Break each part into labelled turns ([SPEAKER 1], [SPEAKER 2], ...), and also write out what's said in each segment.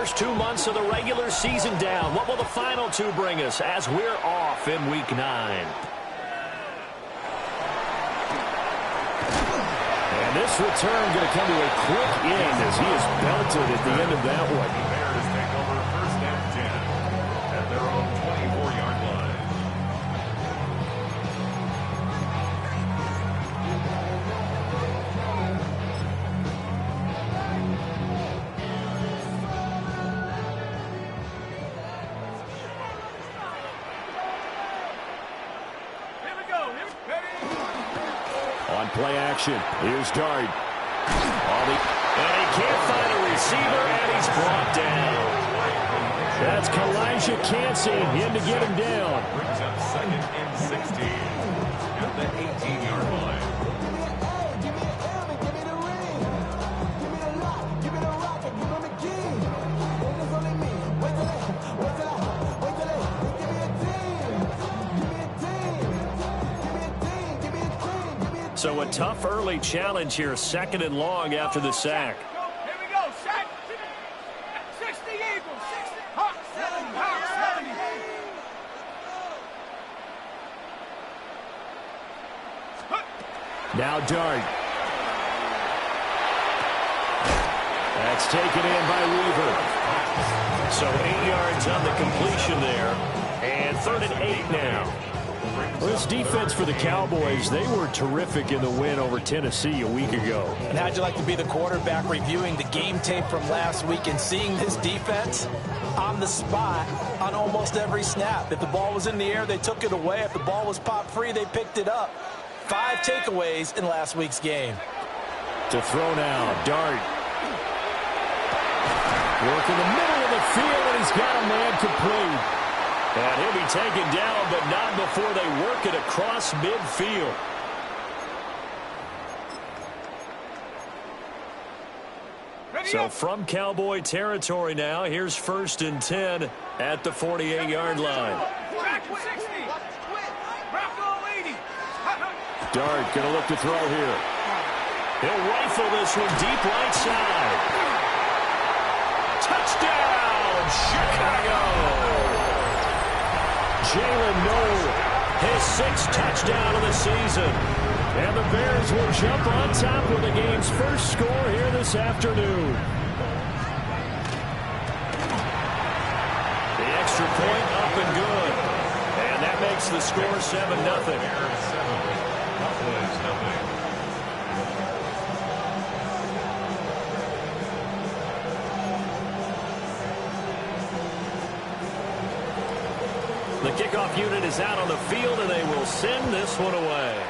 [SPEAKER 1] first 2 months of the regular season down. What will the final two bring us as we're off in Week 9? And this return going to come to a quick end as he is belted at the end of that one.
[SPEAKER 2] The Bears take over first and 10 at their own 24-yard line.
[SPEAKER 1] On play action, here's Dart. And he can't find a receiver, and he's brought down. That's Kalijah Cansey in to get him down.
[SPEAKER 2] Brings up second and 16 at the 18-yard line.
[SPEAKER 1] So a tough early challenge here, second and long after the sack.
[SPEAKER 3] Here we go, sack. 60 Eagles, 60 Hawks, 70 Hawks, 70.
[SPEAKER 1] Now Dart. That's taken in by Weaver. So 8 yards on the completion there. And 3rd and 8 now. Well, this defense for the Cowboys, they were terrific in the win over Tennessee a week ago.
[SPEAKER 4] And how'd you like to be the quarterback reviewing the game tape from last week and seeing this defense on the spot on almost every snap? If the ball was in the air, they took it away. If the ball was popped free, they picked it up. 5 takeaways in last week's game.
[SPEAKER 1] To throw now, Dart. Work in the middle of the field, and he's got a man complete. And he'll be taken down, but not before they work it across midfield. So from Cowboy territory now, here's 1st and 10 at the 48-yard line. Dart going to look to throw here. He'll rifle this one deep right side. Touchdown, Chicago! Jalen Noel, his 6th touchdown of the season. And the Bears will jump on top with the game's first score here this afternoon. The extra point up and good. And that makes the score 7-0. The kickoff unit is out on the field, and they will send this one away.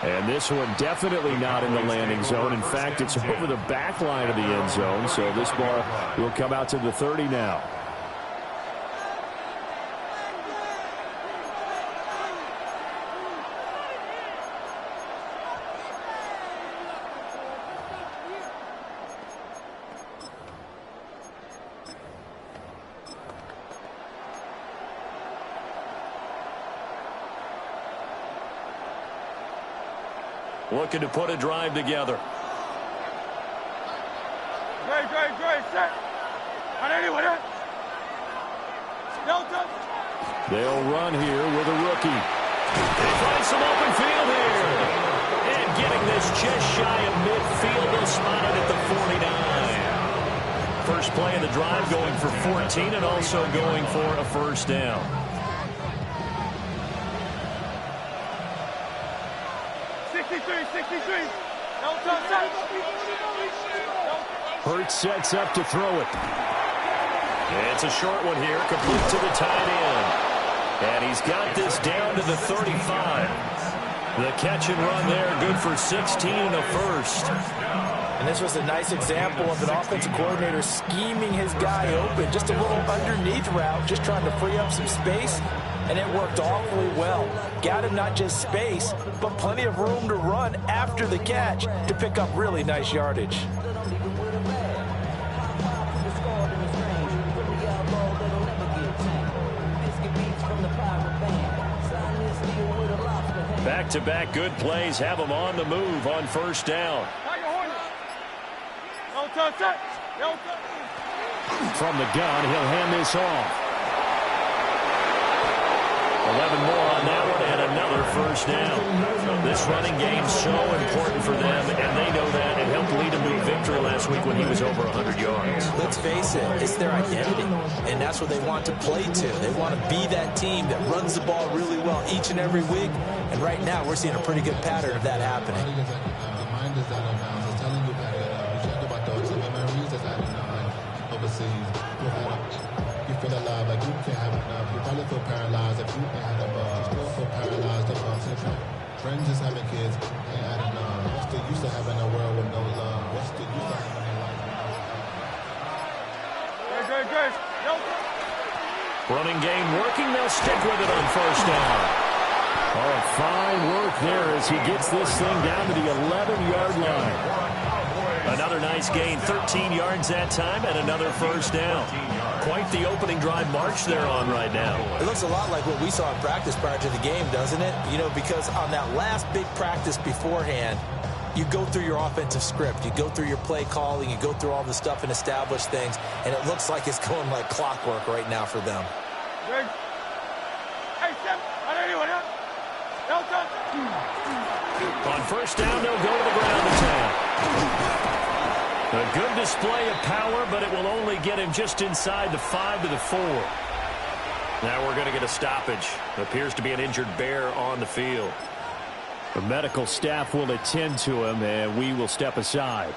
[SPEAKER 1] And this one definitely not in the landing zone. In fact, it's over the back line of the end zone, so this ball will come out to the 30 now. Looking to put a drive together.
[SPEAKER 3] Great, set.
[SPEAKER 1] They'll run here with a rookie. They find some open field here. And getting this just shy of midfield, they'll spot it at the 49. First play of the drive going for 14 and also going for a first down. Hurts sets up to throw it. It's a short one here, complete to the tight end. And he's got this down to the 35. The catch and run there, good for 16 and a first.
[SPEAKER 4] And this was a nice example of an offensive coordinator scheming his guy open. Just a little underneath route, just trying to free up some space. And it worked awfully well. Got him not just space, but plenty of room to run after the catch to pick up really nice yardage. Back-to-back good plays have them on the move on first down.
[SPEAKER 1] From the gun, he'll hand this off. 11 more on that one and another first down. This running game's so important for them, and they know that. It helped lead them to a victory last week when he was over 100 yards.
[SPEAKER 4] Let's face it, it's their identity, and that's what they want to play to. They want to be that team that runs the ball really well each and every week, and right now we're seeing a pretty good pattern of that happening.
[SPEAKER 5] You feel alive, like you can't have enough. You probably feel paralyzed if you ain't had enough. You still feel paralyzed about friends just having kids ain't had enough. What's the use of having a world with no love? What's the use of having a life with no love?
[SPEAKER 1] Running game working. They'll stick with it on first down. Oh, fine work there as he gets this thing down to the 11-yard line. Another nice gain, 13 yards that time, and another first down. Quite the opening drive march they're on right now.
[SPEAKER 4] It looks a lot like what we saw in practice prior to the game, doesn't it? You know, because on that last big practice beforehand, you go through your offensive script, you go through your play calling, you go through all the stuff and establish things, and it looks like it's going like clockwork right now for them.
[SPEAKER 1] On first down, they'll go to the ground attack. A good display of power, but it will only get him just inside the 5 to the 4. Now we're going to get a stoppage. Appears to be an injured bear on the field. The medical staff will attend to him, and we will step aside.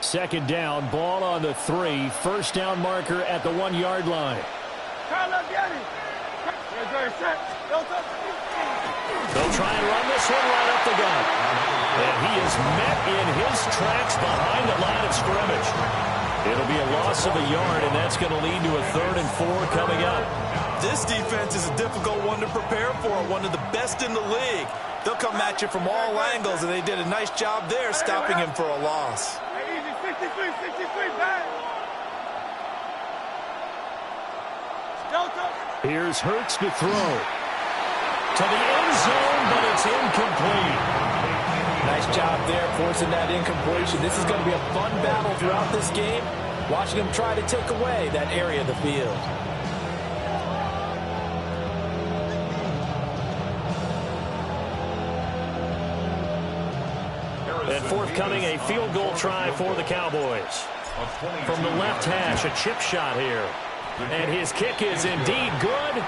[SPEAKER 1] Second down, ball on the 3. First down marker at the 1-yard line. They'll try and run this one right up the gut. And he is met in his tracks behind the line of scrimmage. It'll be a loss of a yard, and that's going to lead to a 3rd and 4 coming up.
[SPEAKER 4] This defense is a difficult one to prepare for, one of the best in the league. They'll come at you from all angles, and they did a nice job there stopping him for a loss.
[SPEAKER 1] Here's Hurts to throw. To the end zone, but it's incomplete.
[SPEAKER 4] Nice job there forcing that incompletion. This is going to be a fun battle throughout this game, watching them try to take away that area of the field.
[SPEAKER 1] And forthcoming, a field goal try for the Cowboys. From the left hash, a chip shot here. And his kick is indeed good.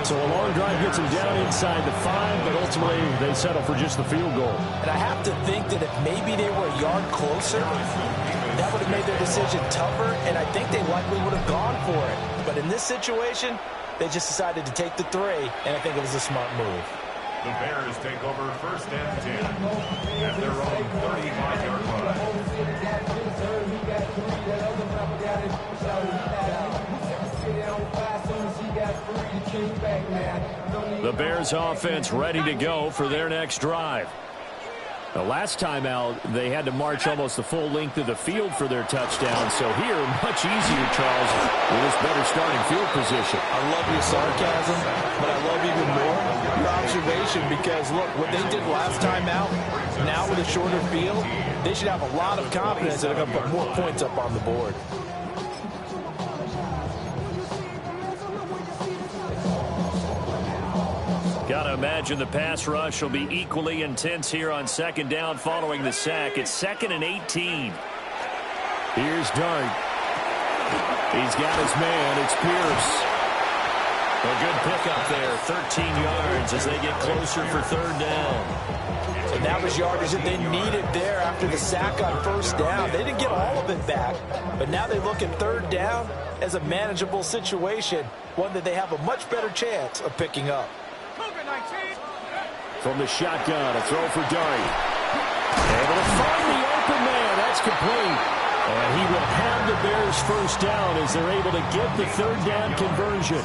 [SPEAKER 1] So a long drive gets him down inside the 5, but ultimately they settle for just the field goal.
[SPEAKER 4] And I have to think that if maybe they were a yard closer, that would have made their decision tougher, and I think they likely would have gone for it. But in this situation, they just decided to take the 3, and I think it was a smart move.
[SPEAKER 2] The Bears take over first and 10 at their own 35-yard line.
[SPEAKER 1] The Bears offense ready to go for their next drive. The last time out, they had to march almost the full length of the field for their touchdown. So here, much easier, Charles, with this better starting field position.
[SPEAKER 4] I love your sarcasm, but I love even more your observation because, look, what they did last time out, now with a shorter field, they should have a lot of confidence that they're going to put more points up on the board.
[SPEAKER 1] Got to imagine the pass rush will be equally intense here on second down following the sack. It's 2nd and 18. Here's Dart. He's got his man. It's Pierce. A good pickup there. 13 yards as they get closer for 3rd down.
[SPEAKER 4] And that was yardage that they needed there after the sack on first down. They didn't get all of it back, but now they look at 3rd down as a manageable situation, one that they have a much better chance of picking up.
[SPEAKER 1] From the shotgun, a throw for Dart. Able to find the open man. That's complete. And he will have the Bears first down as they're able to get the 3rd down conversion.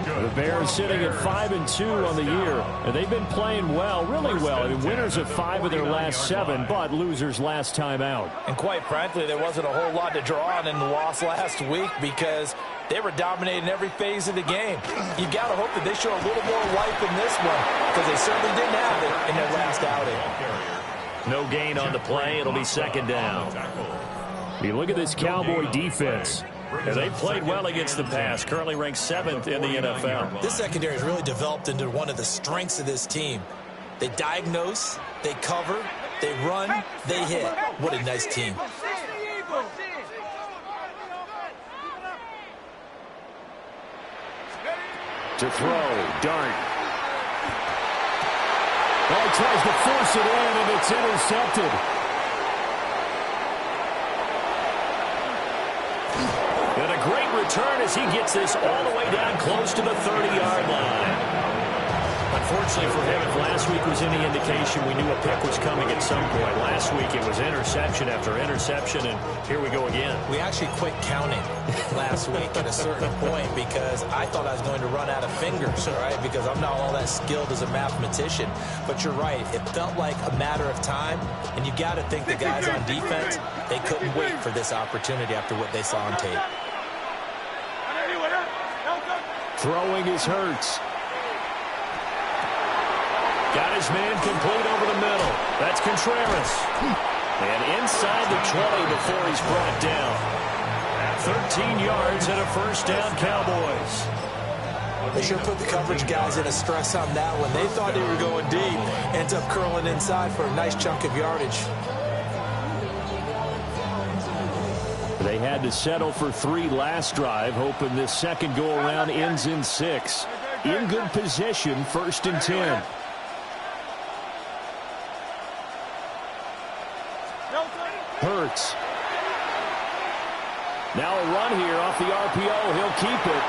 [SPEAKER 1] The Bears sitting at 5-2 on the year, and they've been playing well, really well. I mean, winners of 5 of their last 7, but losers last time out.
[SPEAKER 4] And quite frankly, there wasn't a whole lot to draw on in the loss last week because they were dominating every phase of the game. You got to hope that they show a little more life in this one because they certainly didn't have it in their last outing.
[SPEAKER 1] No gain on the play. It'll be second down. You look at this Cowboy defense. And they played well against the pass, currently ranked 7th in the NFL.
[SPEAKER 4] This secondary has really developed into one of the strengths of this team. They diagnose, they cover, they run, they hit. What a nice team.
[SPEAKER 1] To throw, Dart. Oh, he tries to force it in, and it's intercepted. And a great return as he gets this all the way down close to the 30-yard line. Unfortunately for him, if last week was any indication, we knew a pick was coming at some point. Last week it was interception after interception, and here we go again.
[SPEAKER 4] We actually quit counting last week at a certain point because I thought I was going to run out of fingers, all right, because I'm not all that skilled as a mathematician. But you're right. It felt like a matter of time, and you got to think the guys on defense, they couldn't wait for this opportunity after what they saw on tape.
[SPEAKER 1] Throwing is Hurts. Got his man complete over the middle. That's Contreras. And inside the 20 before he's brought down. 13 yards and a first down, Cowboys.
[SPEAKER 4] They sure put the coverage guys in a stress on that one. They thought they were going deep. Ends up curling inside for a nice chunk of yardage.
[SPEAKER 1] They had to settle for 3 last drive, hoping this second go-around ends in 6. In good position, 1st and 10. Hurts. Now a run here off the RPO. He'll keep it.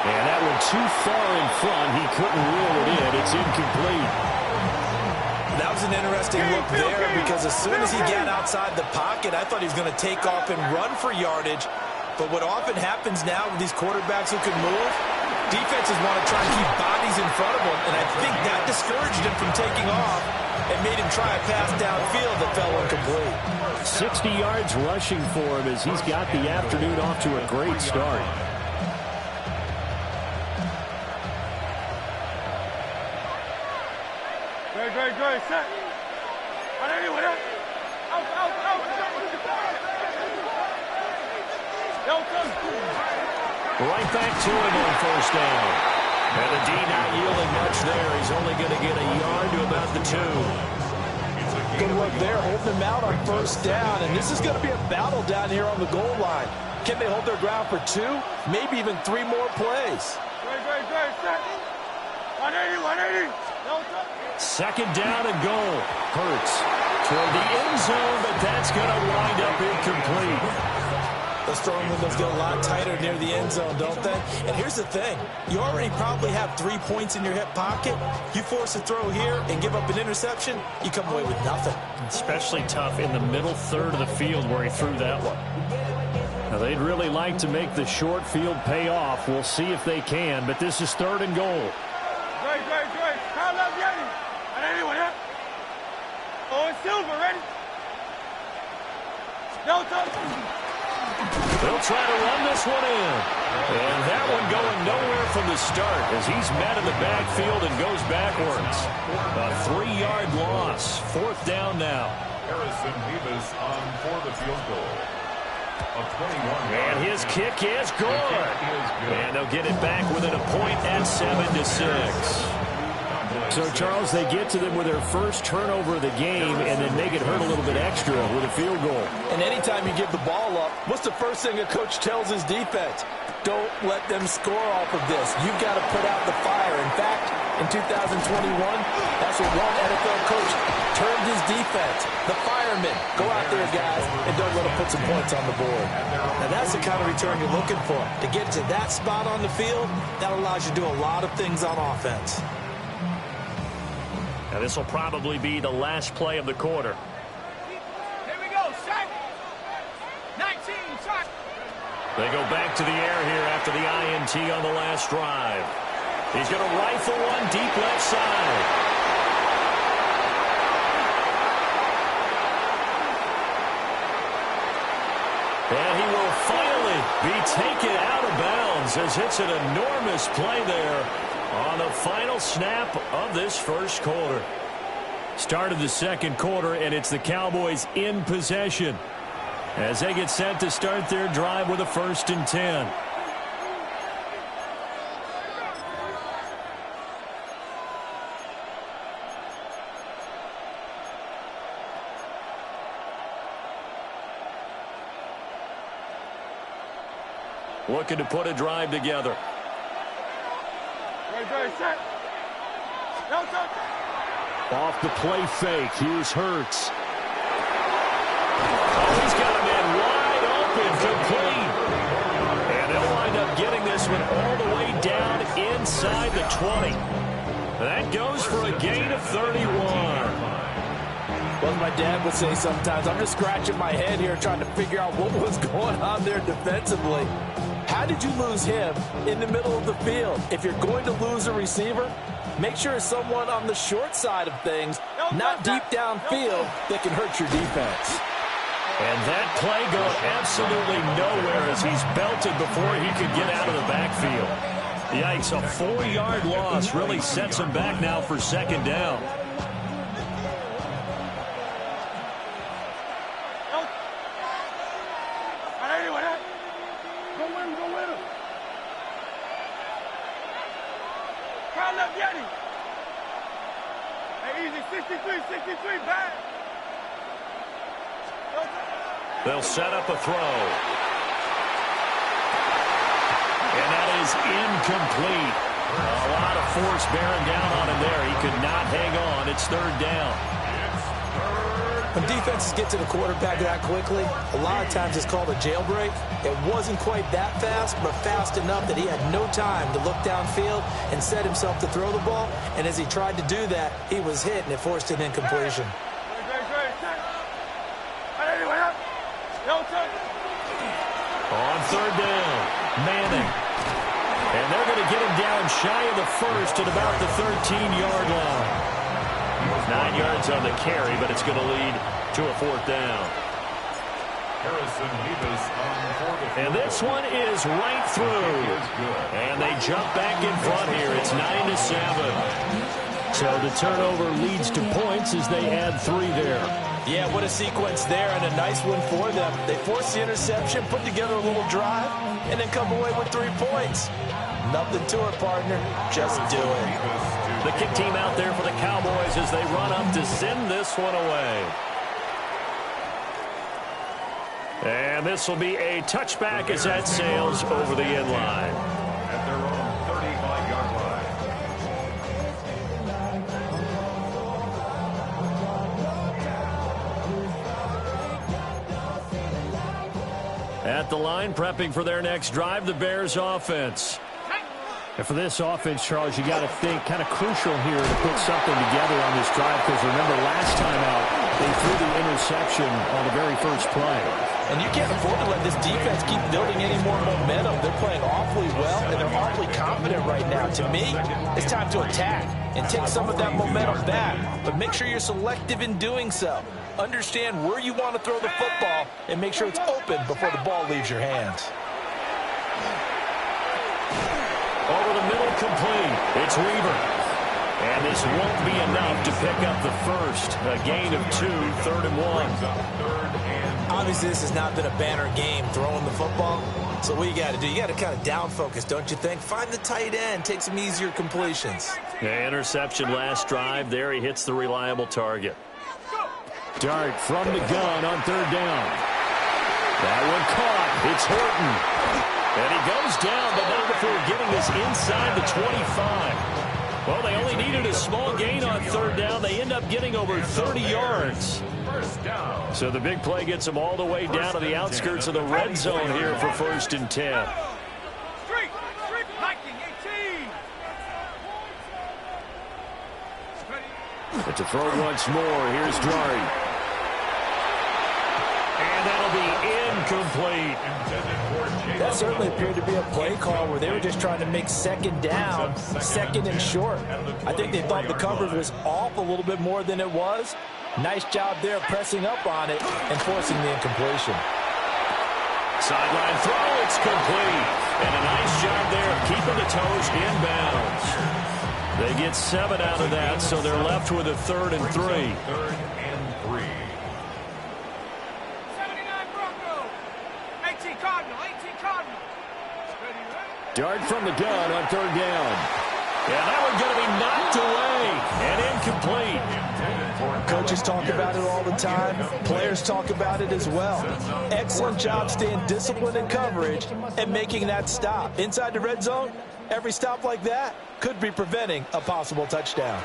[SPEAKER 1] And that one too far in front. He couldn't reel it in. It's incomplete.
[SPEAKER 4] That was an interesting look there because as soon as he got outside the pocket, I thought he was going to take off and run for yardage. But what often happens now with these quarterbacks who can move, defenses want to try and keep bodies in front of them. And I think that discouraged him from taking off and made him try a pass downfield that fell incomplete.
[SPEAKER 1] 60 yards rushing for him as he's got the afternoon off to a great start.
[SPEAKER 3] Good, set.
[SPEAKER 1] Right back to him on first down. And the D not yielding much there. He's only going to get a yard to about the 2.
[SPEAKER 4] Good look there, holding him out on first down. And this is going to be a battle down here on the goal line. Can they hold their ground for 2? Maybe even 3 more plays.
[SPEAKER 3] Good, set. 180.
[SPEAKER 1] Second down and goal. Hurts toward the end zone, but that's going to wind up incomplete.
[SPEAKER 4] Those throwing windows get a lot tighter near the end zone, don't they? And here's the thing. You already probably have 3 points in your hip pocket. You force a throw here and give up an interception, you come away with nothing.
[SPEAKER 1] Especially tough in the middle third of the field where he threw that one. Now, they'd really like to make the short field pay off. We'll see if they can, but this is 3rd and goal.
[SPEAKER 3] Great. Kyle up, Yanni. Anyone here? Oh, it's Silver, ready?
[SPEAKER 1] They'll try to run this one in. And that one going nowhere from the start as he's met in the backfield and goes backwards. A 3-yard loss. 4th down now.
[SPEAKER 2] Harrison Davis on for the field goal.
[SPEAKER 1] And his kick is good. And they'll get it back within a point at 7-6. So, Charles, they get to them with their first turnover of the game and then make it hurt a little bit extra with a field goal.
[SPEAKER 4] And anytime you give the ball up, what's the first thing a coach tells his defense? Don't let them score off of this. You've got to put out the fire. In fact, in 2021, that's what one NFL coach termed his defense. The firemen. Go out there, guys, and don't let them put some points on the board. Now, that's the kind of return you're looking for. To get to that spot on the field, that allows you to do a lot of things on offense.
[SPEAKER 1] Now, this will probably be the last play of the quarter.
[SPEAKER 3] Here we go, set. 19, shot.
[SPEAKER 1] They go back to the air here after the INT on the last drive. He's going to rifle one deep left side. And he will finally be taken out of bounds as it's an enormous play there on the final snap of this first quarter. Start of the second quarter, and it's the Cowboys in possession as they get set to start their drive with a 1st and 10. Looking to put a drive together.
[SPEAKER 3] Ready, set. No touch.
[SPEAKER 1] Off the play fake. Here's Hurts. Oh, he's got a man wide open, complete. And they'll wind up getting this one all the way down inside the 20. That goes for a gain of 31.
[SPEAKER 4] Well, my dad would say sometimes, I'm just scratching my head here trying to figure out what was going on there defensively. How did you lose him in the middle of the field? If you're going to lose a receiver, make sure it's someone on the short side of things, not deep downfield, that can hurt your defense.
[SPEAKER 1] And that play going absolutely nowhere as he's belted before he could get out of the backfield. Yikes, a 4-yard loss really sets him back now for 2nd down. They'll set up a throw. And that is incomplete. A lot of force bearing down on him there. He could not hang on. It's 3rd down.
[SPEAKER 4] When defenses get to the quarterback that quickly, a lot of times it's called a jailbreak. It wasn't quite that fast, but fast enough that he had no time to look downfield and set himself to throw the ball. And as he tried to do that, he was hit, and it forced an incompletion.
[SPEAKER 1] On 3rd down, Manning. And they're going to get him down shy of the 1st at about the 13-yard line. 9 yards on the carry, but it's going to lead to a 4th down. And this one is right through. And they jump back in front here. It's 9-7. So the turnover leads to points as they add 3 there.
[SPEAKER 4] Yeah, what a sequence there, and a nice one for them. They force the interception, put together a little drive, and then come away with 3 points. Nothing to it, partner. Just do it.
[SPEAKER 1] The kick team out there for the Cowboys as they run up to send this one away. And this will be a touchback as that sails over the end line.
[SPEAKER 2] At their own 35-yard line.
[SPEAKER 1] At the line, prepping for their next drive, the Bears offense.
[SPEAKER 6] And for this offense, Charles, you got to think kind of crucial here to put something together on this drive, because remember last time out, they threw the interception on the very first play.
[SPEAKER 4] And you can't afford to let this defense keep building any more momentum. They're playing awfully well, and they're awfully confident right now. To me, it's time to attack and take some of that momentum back. But make sure you're selective in doing so. Understand where you want to throw the football and make sure it's open before the ball leaves your hands.
[SPEAKER 1] Over the middle, complete. It's Weaver. And this won't be enough to pick up the first. A gain of 2, 3rd and 1.
[SPEAKER 4] Obviously, this has not been a banner game throwing the football. So what you got to do, you got to kind of down focus, don't you think? Find the tight end, take some easier completions.
[SPEAKER 1] The interception last drive. There he hits the reliable target.
[SPEAKER 6] Dart from the gun on 3rd down.
[SPEAKER 1] That one caught. It's Horton. And he goes down, but not before getting this inside the 25. Well, they only needed a small gain on 3rd down. They end up getting over 30 yards. So the big play gets them all the way down to the outskirts of the red zone here for 1st and 10.
[SPEAKER 6] But to throw once more, here's Dart.
[SPEAKER 1] And that'll be incomplete.
[SPEAKER 4] That certainly appeared to be a play call where they were just trying to make second down, second and short. I think they thought the coverage was off a little bit more than it was. Nice job there pressing up on it and forcing the incompletion.
[SPEAKER 1] Sideline throw, it's complete. And a nice job there of keeping the toes inbounds. They get 7 out of that, so they're left with a 3rd and 3.
[SPEAKER 2] 3rd and 3.
[SPEAKER 3] 79 Broncos. 18 Cardinal. 18 Cardinal. Ready, ready?
[SPEAKER 1] Dart from the gun on 3rd down. Yeah, that one's going to be knocked away and incomplete.
[SPEAKER 4] Coaches talk about it all the time. Players talk about it as well. Excellent job staying disciplined in coverage and making that stop. Inside the red zone, every stop like that could be preventing a possible touchdown.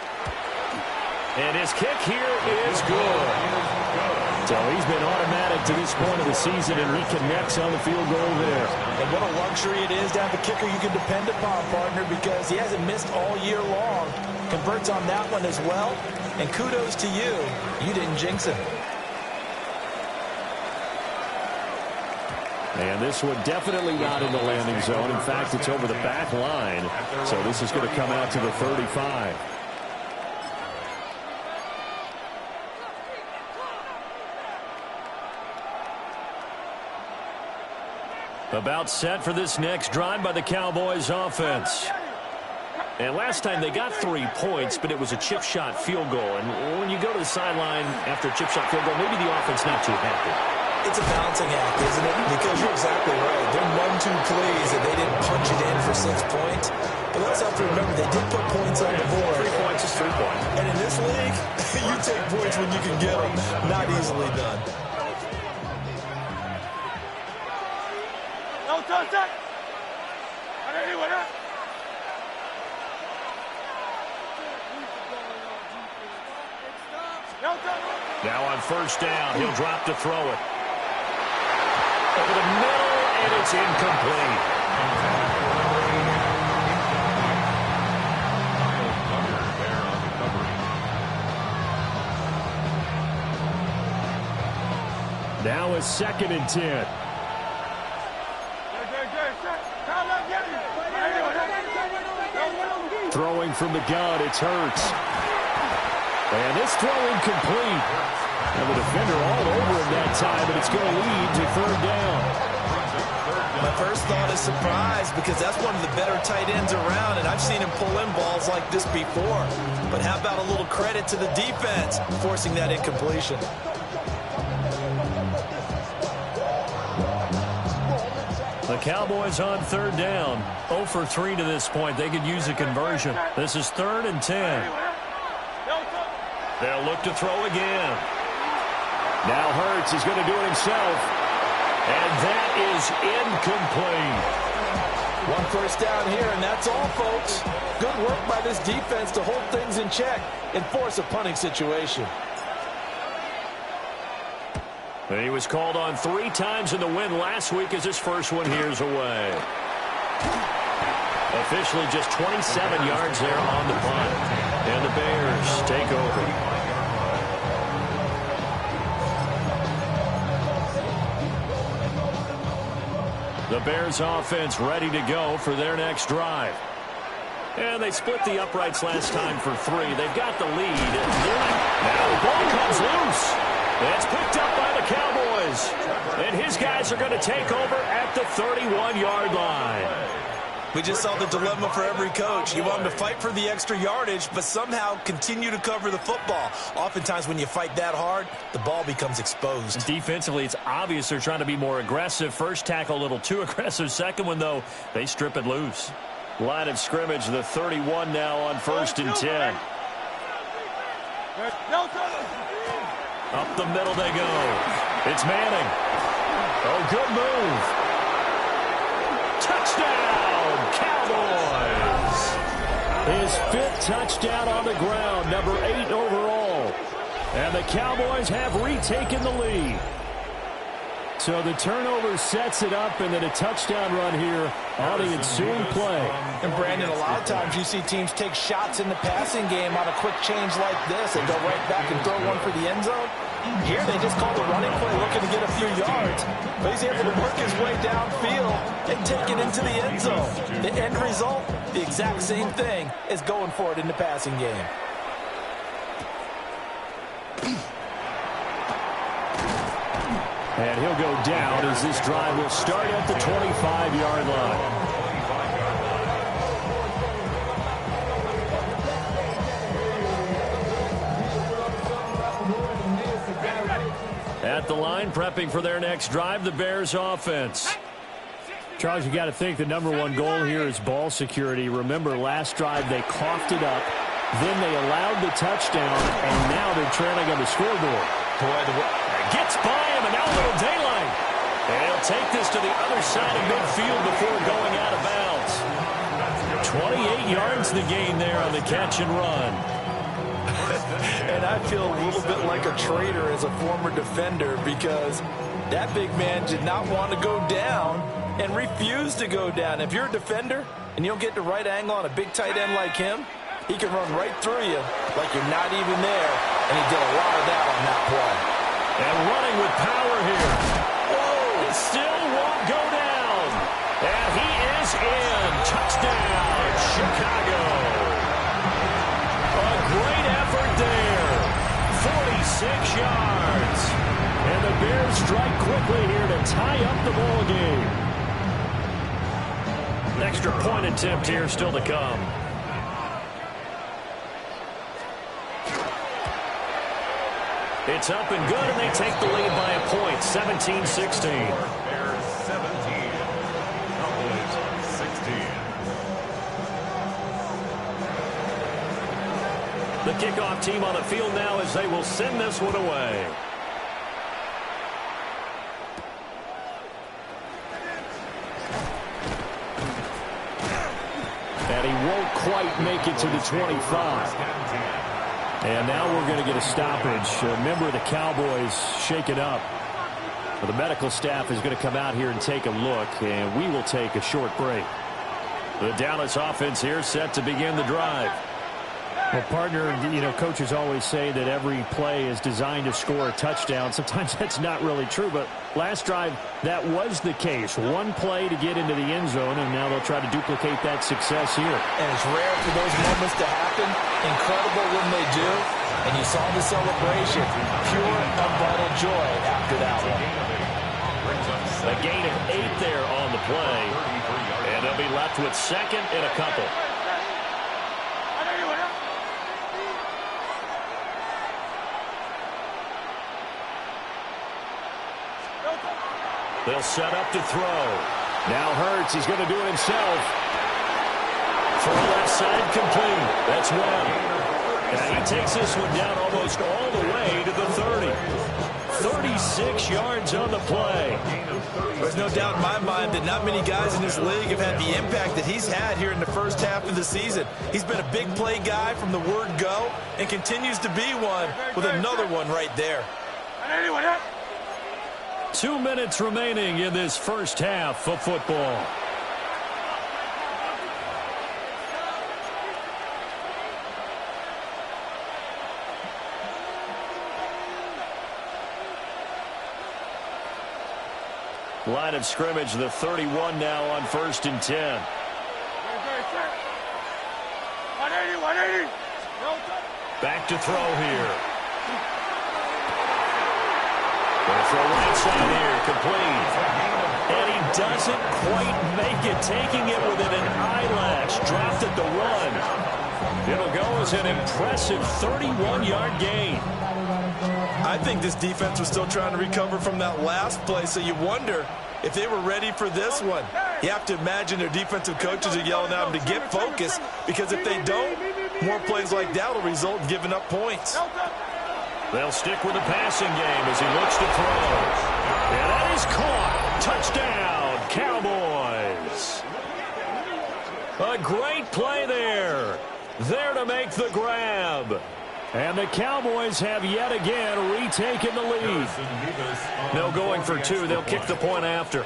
[SPEAKER 1] And his kick here is good. So he's been automatic to this point of the season, and he connects on the field goal there.
[SPEAKER 4] And what a luxury it is to have a kicker you can depend upon, partner, because he hasn't missed all year long. Converts on that one as well. And kudos to you. You didn't jinx him.
[SPEAKER 6] And this one definitely not in the landing zone. In fact, it's over the back line. So this is going to come out to the 35. About set for this next drive by the Cowboys offense. And last time they got 3 points, but it was a chip shot field goal. And when you go to the sideline after a chip shot field goal, maybe the offense not too happy.
[SPEAKER 4] It's a balancing act, isn't it? Because you're exactly right. They're 1-2 plays, and they didn't punch it in for 6 points. But let's have to remember, they did put points on the board.
[SPEAKER 1] 3 points is 3 points.
[SPEAKER 4] And in this league, you take points when you can get them. Not easily done.
[SPEAKER 3] No touch that. I don't hear what that.
[SPEAKER 1] Now on 1st down, he'll drop to throw it. Over the middle, and it's incomplete.
[SPEAKER 6] Now a 2nd and 10. Throwing from the gun, it's Hurts. And this throw incomplete. And the defender all over him that time, but it's going to lead to 3rd down.
[SPEAKER 4] My first thought is surprise, because that's one of the better tight ends around, and I've seen him pull in balls like this before. But how about a little credit to the defense forcing that incompletion?
[SPEAKER 6] The Cowboys on 3rd down. 0 for 3 to this point. They could use a conversion. This is 3rd and 10.
[SPEAKER 1] They'll look to throw again.
[SPEAKER 6] Now Hurts is going to do it himself.
[SPEAKER 1] And that is incomplete.
[SPEAKER 4] 1 first down here, and that's all, folks. Good work by this defense to hold things in check and force a punting situation.
[SPEAKER 1] And he was called on 3 times in the win last week as his first one here's away. Officially just 27 yards there on the punt. And the Bears take over. The Bears offense ready to go for their next drive. And they split the uprights last time for 3. They've got the lead. Now the ball comes loose. It's picked up by the Cowboys. And his guys are going to take over at the 31-yard line.
[SPEAKER 4] We just saw the dilemma for every coach. You want them to fight for the extra yardage, but somehow continue to cover the football. Oftentimes when you fight that hard, the ball becomes exposed.
[SPEAKER 6] Defensively, it's obvious they're trying to be more aggressive. First tackle a little too aggressive. Second one, though, they strip it loose. Line of scrimmage, the 31 now on 1st and 10. Up the middle they go. It's Manning. Oh, good move. Touchdown, Cowboys. His 5th touchdown on the ground, number 8 overall. And the Cowboys have retaken the lead. So the turnover sets it up, and then a touchdown run here on the ensuing play.
[SPEAKER 4] And Brandon, a lot of times you see teams take shots in the passing game on a quick change like this. They go right back and throw one for the end zone. Here they just called a running play looking to get a few yards. But he's able to work his way downfield and take it into the end zone. The end result, the exact same thing as going for it in the passing game.
[SPEAKER 6] And he'll go down as this drive will start at the 25-yard line. At the line, prepping for their next drive, the Bears offense. Charles, you got to think the #1 goal here is ball security. Remember, last drive they coughed it up, then they allowed the touchdown, and now they're trailing on the scoreboard. Gets by him, and now a little daylight. And he'll take this to the other side of midfield before going out of bounds. 28 yards the gain there on the catch and run.
[SPEAKER 4] And I feel a little bit like a traitor as a former defender because that big man did not want to go down and refused to go down. If you're a defender and you don't get the right angle on a big tight end like him, he can run right through you like you're not even there. And he did a lot of that on that play.
[SPEAKER 6] And running with power here. Whoa! It still won't go down. And he is in. Touchdown, Chicago. A great effort there. 46 yards. And the Bears strike quickly here to tie up the ball game. An extra point attempt here still to come. It's up and good, and they take the lead by a point, 17-16.
[SPEAKER 2] Bears 17, Cowboys 16.
[SPEAKER 6] The kickoff team on the field now as they will send this one away. And he won't quite make it to the 25. And now we're going to get a stoppage. A member of the Cowboys shaken up. Well, the medical staff is going to come out here and take a look, and we will take a short break. The Dallas offense here set to begin the drive. Well, partner, you know, coaches always say that every play is designed to score a touchdown. Sometimes that's not really true, but last drive, that was the case. One play to get into the end zone, and now they'll try to duplicate that success here.
[SPEAKER 4] And it's rare for those moments to happen. Incredible when they do. And you saw the celebration. Pure, unbridled joy after that one.
[SPEAKER 6] A gain of 8 there on the play. And they'll be left with second and a couple. They'll set up to throw. Now Hurts, he's going to do it himself. For a left side complete. That's well. And he takes this one down almost all the way to the 30. 36 yards on the play.
[SPEAKER 4] There's no doubt in my mind that not many guys in this league have had the impact that he's had here in the first half of the season. He's been a big play guy from the word go and continues to be one with another one right there.
[SPEAKER 6] 2 minutes remaining in this first half of football. Line of scrimmage, the 31 now on 1st and 10.
[SPEAKER 3] 180.
[SPEAKER 6] Back to throw here. Going to throw right side here, complete. And he doesn't quite make it, taking it within an eyelash. Dropped at the run. It'll go as an impressive 31-yard gain.
[SPEAKER 4] I think this defense was still trying to recover from that last play, so you wonder if they were ready for this one. You have to imagine their defensive coaches are yelling at them to get focused, because if they don't, more plays like that will result in giving up points.
[SPEAKER 6] They'll stick with the passing game as he looks to throw. And that is caught. Touchdown, Cowboys. A great play there. There to make the grab. And the Cowboys have yet again retaken the lead. No going for 2. They'll kick the point after.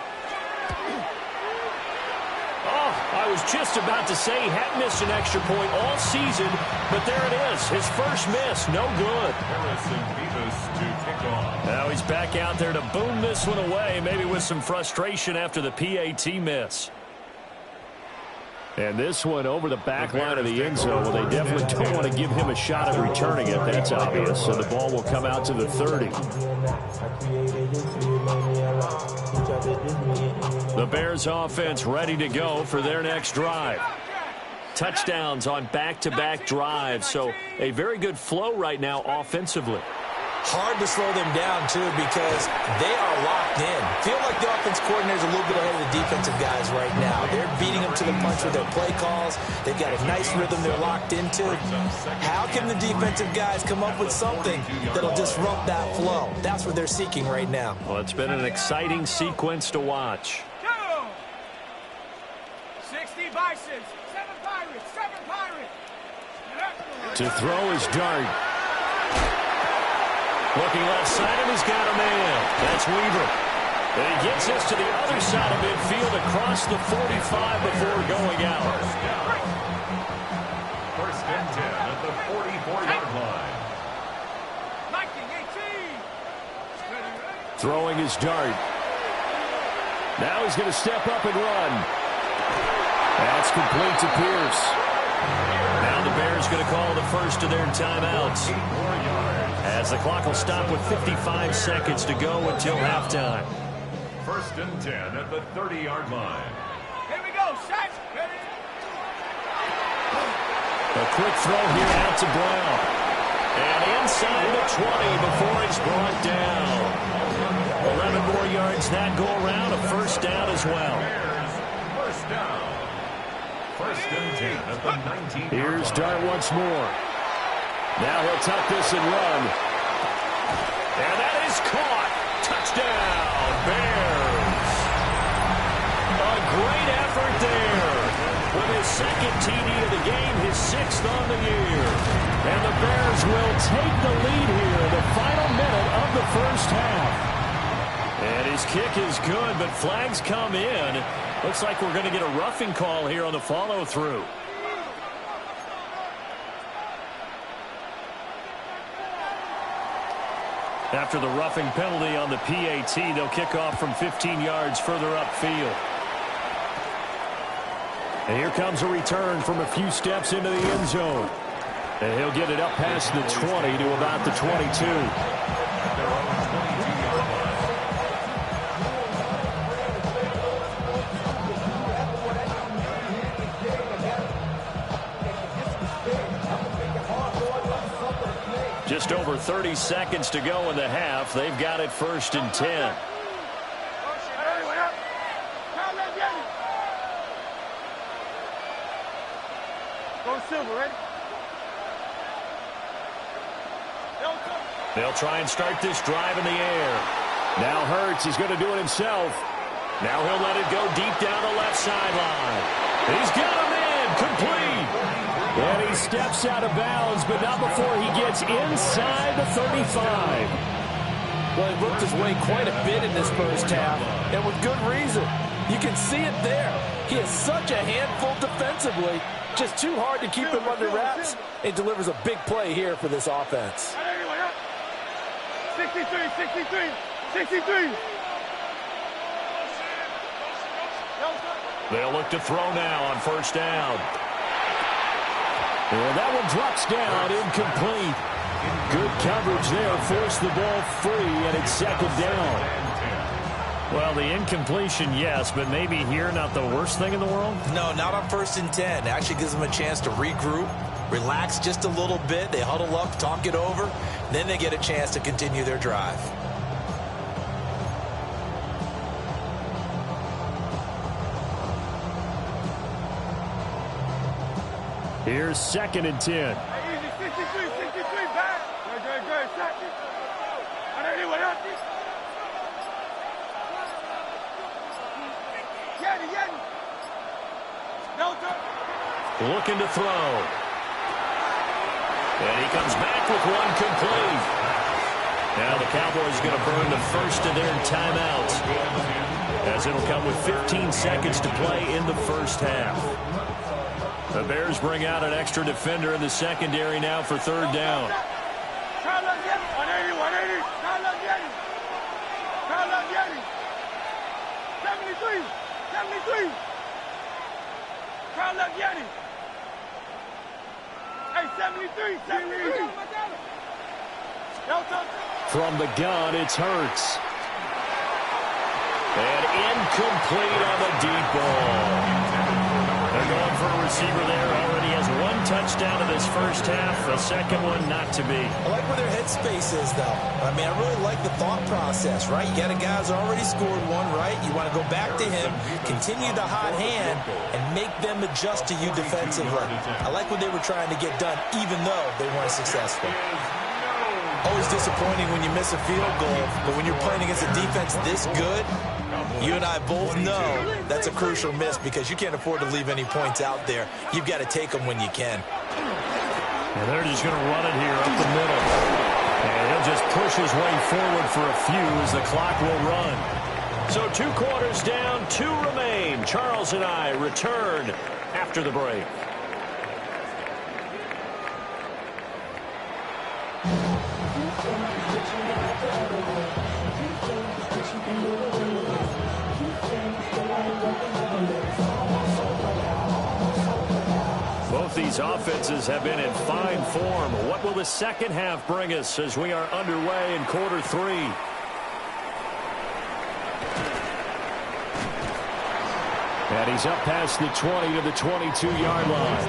[SPEAKER 6] Oh, a I was just about to say he hadn't missed an extra point all season, but there it is. His first miss, no good.
[SPEAKER 2] Harrison Beavis to kick off.
[SPEAKER 6] Now he's back out there to boom this one away, maybe with some frustration after the PAT miss. And this one over the back line of the end zone. Well, they definitely don't want to give him a shot at returning it. That's obvious. So the ball will come out to the 30. The Bears offense ready to go for their next drive. Touchdowns on back-to-back drives. So a very good flow right now offensively.
[SPEAKER 4] Hard to slow them down, too, because they are locked in. Feel like the offense coordinator's a little bit ahead of the defensive guys right now. They're beating them to the punch with their play calls. They've got a nice rhythm they're locked into. How can the defensive guys come up with something that'll disrupt that flow? That's what they're seeking right now.
[SPEAKER 6] Well, it's been an exciting sequence to watch.
[SPEAKER 3] 60 Bisons, 7 Pirates, 7 Pirates.
[SPEAKER 6] To throw is Dart. Looking left side, and he's got a man. That's Weaver. And he gets us to the other side of midfield across the 45 before going out.
[SPEAKER 2] First and 10 at the 44-yard line.
[SPEAKER 3] 19-18.
[SPEAKER 6] Throwing his Dart. Now he's going to step up and run. That's complete to Pierce. Now the Bears going to call the first of their timeouts, as the clock will stop with 55 seconds to go until halftime.
[SPEAKER 2] First and 10 at the 30-yard line.
[SPEAKER 3] Here we go, set. Ready?
[SPEAKER 6] A quick throw here out to Brown. And inside the 20 before it's brought down. 11 more yards that go around, a first down as well.
[SPEAKER 2] First down. First and 10 at the 19-yard line.
[SPEAKER 6] Here's Dart once more. Now he'll tuck this and run. And that is caught. Touchdown, Bears. A great effort there. With his second TD of the game, his 6th on the year. And the Bears will take the lead here in the final minute of the first half. And his kick is good, but flags come in. Looks like we're going to get a roughing call here on the follow-through. After the roughing penalty on the PAT, they'll kick off from 15 yards further upfield. And here comes a return from a few steps into the end zone. And he'll get it up past the 20 to about the 22. Just over 30 seconds to go in the half. They've got it first and 10.
[SPEAKER 3] Go Silver, ready?
[SPEAKER 6] They'll try and start this drive in the air. Now Hurts is going to do it himself. Now he'll let it go deep down the left sideline. He's got him in, complete. And he steps out of bounds, but not before he gets inside the 35.
[SPEAKER 4] Well, he worked his way quite a bit in this first half, and with good reason. You can see it there. He is such a handful defensively. Just too hard to keep him under wraps. It delivers a big play here for this offense.
[SPEAKER 3] 63, 63, 63.
[SPEAKER 6] They'll look to throw now on first down. And that one drops down, incomplete. Good coverage there, forced the ball free, and it's second down. Well, the incompletion, yes, but maybe here not the worst thing in the world?
[SPEAKER 4] No, not on first and 10. Actually gives them a chance to regroup, relax just a little bit. They huddle up, talk it over. Then they get a chance to continue their drive.
[SPEAKER 6] Here's second and 10.
[SPEAKER 3] Easy, 63, 63, back. Good, second. Anyway, Yeti.
[SPEAKER 6] Looking to throw. And he comes back with one complete.
[SPEAKER 1] Now the Cowboys are going to burn the first of their timeouts, as it'll come with 15 seconds to play in the first half. The Bears bring out an extra defender in the secondary now for third down.
[SPEAKER 3] 73. Crowd left Yanni. Hey, 73.
[SPEAKER 6] From the gun, it's Hurts.
[SPEAKER 1] And incomplete on the deep ball. They're going for a receiver there. Already has one touchdown in this first half. A second one not to be.
[SPEAKER 4] I like where their headspace is, though. I mean, I really like the thought process, right? You got a guy who's already scored one, right? You want to go back to him, continue the hot hand, and make them adjust to you defensively. I like what they were trying to get done, even though they weren't successful. Always disappointing when you miss a field goal, but when you're playing against a defense this good, you and I both know that's a crucial miss because you can't afford to leave any points out there. You've got to take them when you can.
[SPEAKER 1] And they're just going to run it here up the middle. And he'll just push his way forward for a few as the clock will run. So 2 quarters down, 2 remain. Charles and I return after the break. Both these offenses have been in fine form. What will the second half bring us as we are underway in quarter 3?
[SPEAKER 6] And he's up past the 20 to the 22-yard line.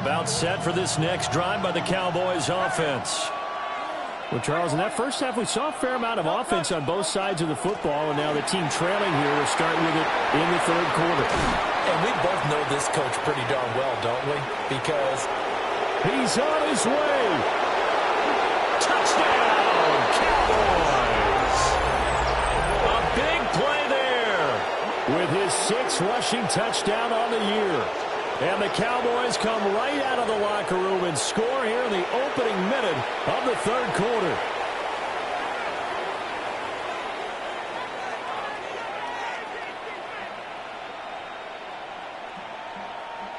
[SPEAKER 1] About set for this next drive by the Cowboys offense.
[SPEAKER 6] Well, Charles, in that first half, we saw a fair amount of offense on both sides of the football, and now the team trailing here will start with it in the third quarter.
[SPEAKER 4] And we both know this coach pretty darn well, don't we? Because
[SPEAKER 6] he's on his way.
[SPEAKER 1] Touchdown, Cowboys! A big play there.
[SPEAKER 6] With his 6th rushing touchdown on the year. And the Cowboys come right out of the locker room and score here in the opening minute of the third quarter.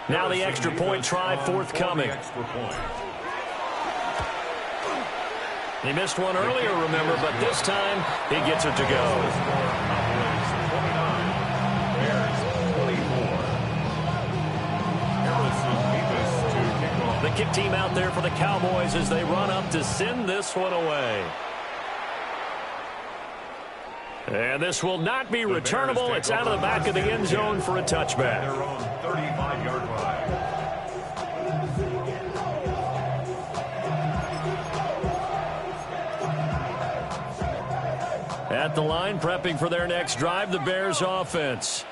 [SPEAKER 1] Now the extra point try forthcoming. He missed one earlier, remember, but this time he gets it to go. The kick team out there for the Cowboys as they run up to send this one away. And this will not be returnable. It's out of the back of the end zone for a touchback.
[SPEAKER 2] Their own 35-yard line.
[SPEAKER 1] At the line, prepping for their next drive, the Bears offense.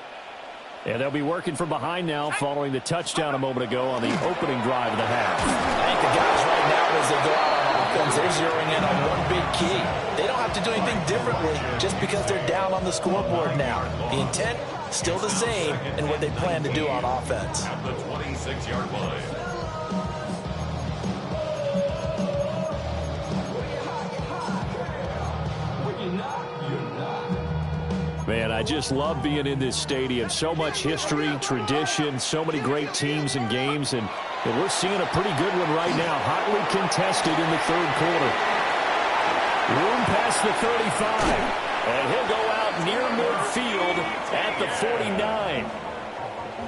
[SPEAKER 6] And they'll be working from behind now following the touchdown a moment ago on the opening drive of the half.
[SPEAKER 4] I think the guys right now, as they go out on offense, they're zeroing in on one big key. They don't have to do anything differently just because they're down on the scoreboard now. The intent, still the same in what they plan to do on offense.
[SPEAKER 2] At the 26-yard line.
[SPEAKER 6] Man, I just love being in this stadium. So much history, tradition, so many great teams and games, and we're seeing a pretty good one right now, hotly contested in the third quarter. Room past the 35,
[SPEAKER 1] and he'll go out near midfield at the 49.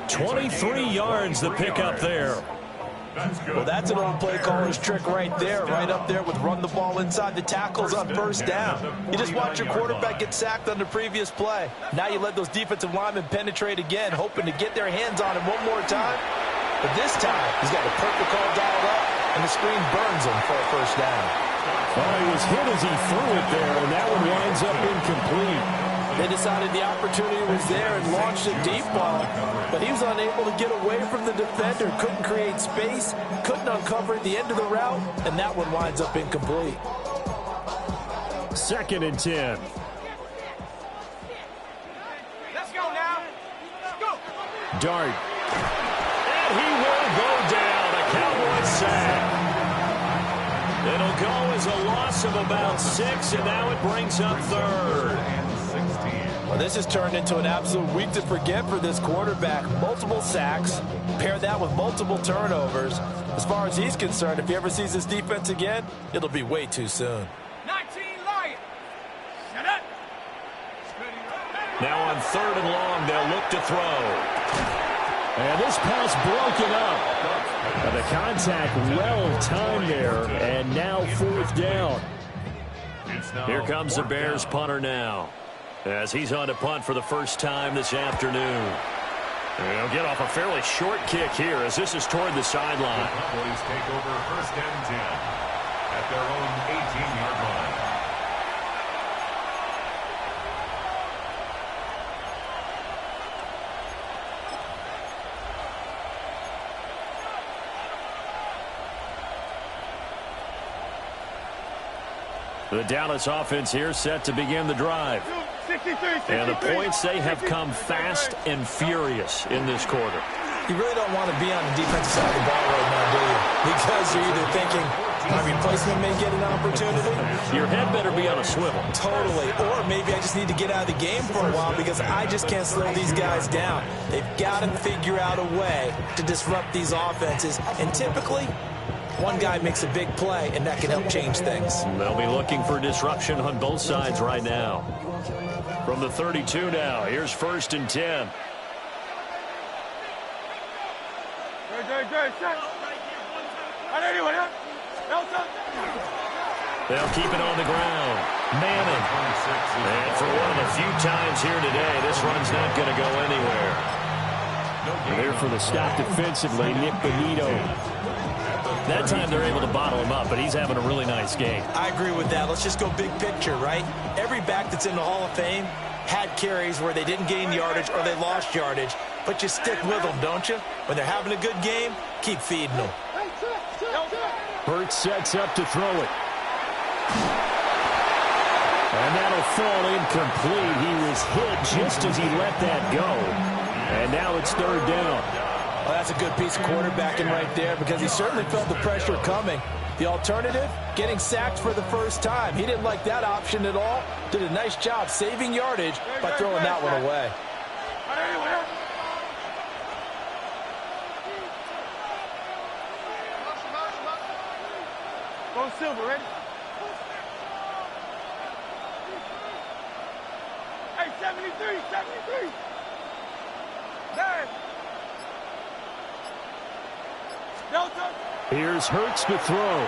[SPEAKER 1] 23 yards the pickup there.
[SPEAKER 4] Well, that's an old play caller's trick right there, right up there with run the ball inside the tackles on first down. You just watch your quarterback get sacked on the previous play. Now you let those defensive linemen penetrate again, hoping to get their hands on him one more time. But this time, he's got the perfect call dialed up, and the screen burns him for a first down.
[SPEAKER 6] Well, he was hit as he threw it there, and that one winds up incomplete.
[SPEAKER 4] They decided the opportunity was there and launched a deep ball, but he was unable to get away from the defender, couldn't create space, couldn't uncover the end of the route, and that one winds up incomplete.
[SPEAKER 6] 2nd and 10.
[SPEAKER 3] Let's go now. Let's go.
[SPEAKER 6] dart. And he will go down. A Cowboys sack. It'll go as a loss of about 6, and now it brings up third.
[SPEAKER 4] Well, this has turned into an absolute week to forget for this quarterback. Multiple sacks, pair that with multiple turnovers. As far as he's concerned, if he ever sees this defense again, it'll be way too soon.
[SPEAKER 3] 19 Lions. Shut up.
[SPEAKER 1] Now on 3rd and long, they'll look to throw.
[SPEAKER 6] And this pass broken up. And the contact well timed there, and now 4th down.
[SPEAKER 1] Here comes the Bears punter now, as he's on to punt for the first time this afternoon. And he'll get off a fairly short kick here as this is toward the sideline.
[SPEAKER 2] The Cowboys take over 1st and 10 at their own 18-yard line.
[SPEAKER 6] The Dallas offense here set to begin the drive.
[SPEAKER 3] 63.
[SPEAKER 1] And the points, they have come fast and furious in this quarter.
[SPEAKER 4] You really don't want to be on the defensive side of the ball right now, do you? Because you're either thinking, my replacement may get an opportunity.
[SPEAKER 1] Your head better be on a swivel.
[SPEAKER 4] Totally. Or maybe I just need to get out of the game for a while because I just can't slow these guys down. They've got to figure out a way to disrupt these offenses. And typically, one guy makes a big play, and that can help change things.
[SPEAKER 1] They'll be looking for disruption on both sides right now. From the 32 now, here's 1st and 10. They'll keep it on the ground. Madden. And for one of the few times here today, this run's not going to go anywhere.
[SPEAKER 6] There for the stop defensively, Nick Benito.
[SPEAKER 1] That time they're able to bottle him up, but he's having a really nice game.
[SPEAKER 4] I agree with that. Let's just go big picture, right? Every back that's in the Hall of Fame had carries where they didn't gain yardage or they lost yardage, but you stick with them, don't you? When they're having a good game, keep feeding them.
[SPEAKER 6] Hurts sets up to throw it. And that'll fall incomplete. He was hit just as he let that go. And now it's 3rd down.
[SPEAKER 4] Well, that's a good piece of quarterbacking right there because he certainly felt the pressure coming. The alternative, getting sacked for the first time. He didn't like that option at all. Did a nice job saving yardage by throwing that one away.
[SPEAKER 3] Go Silver, ready? Hey, 73. 9. Delta.
[SPEAKER 6] Here's Hurts to throw.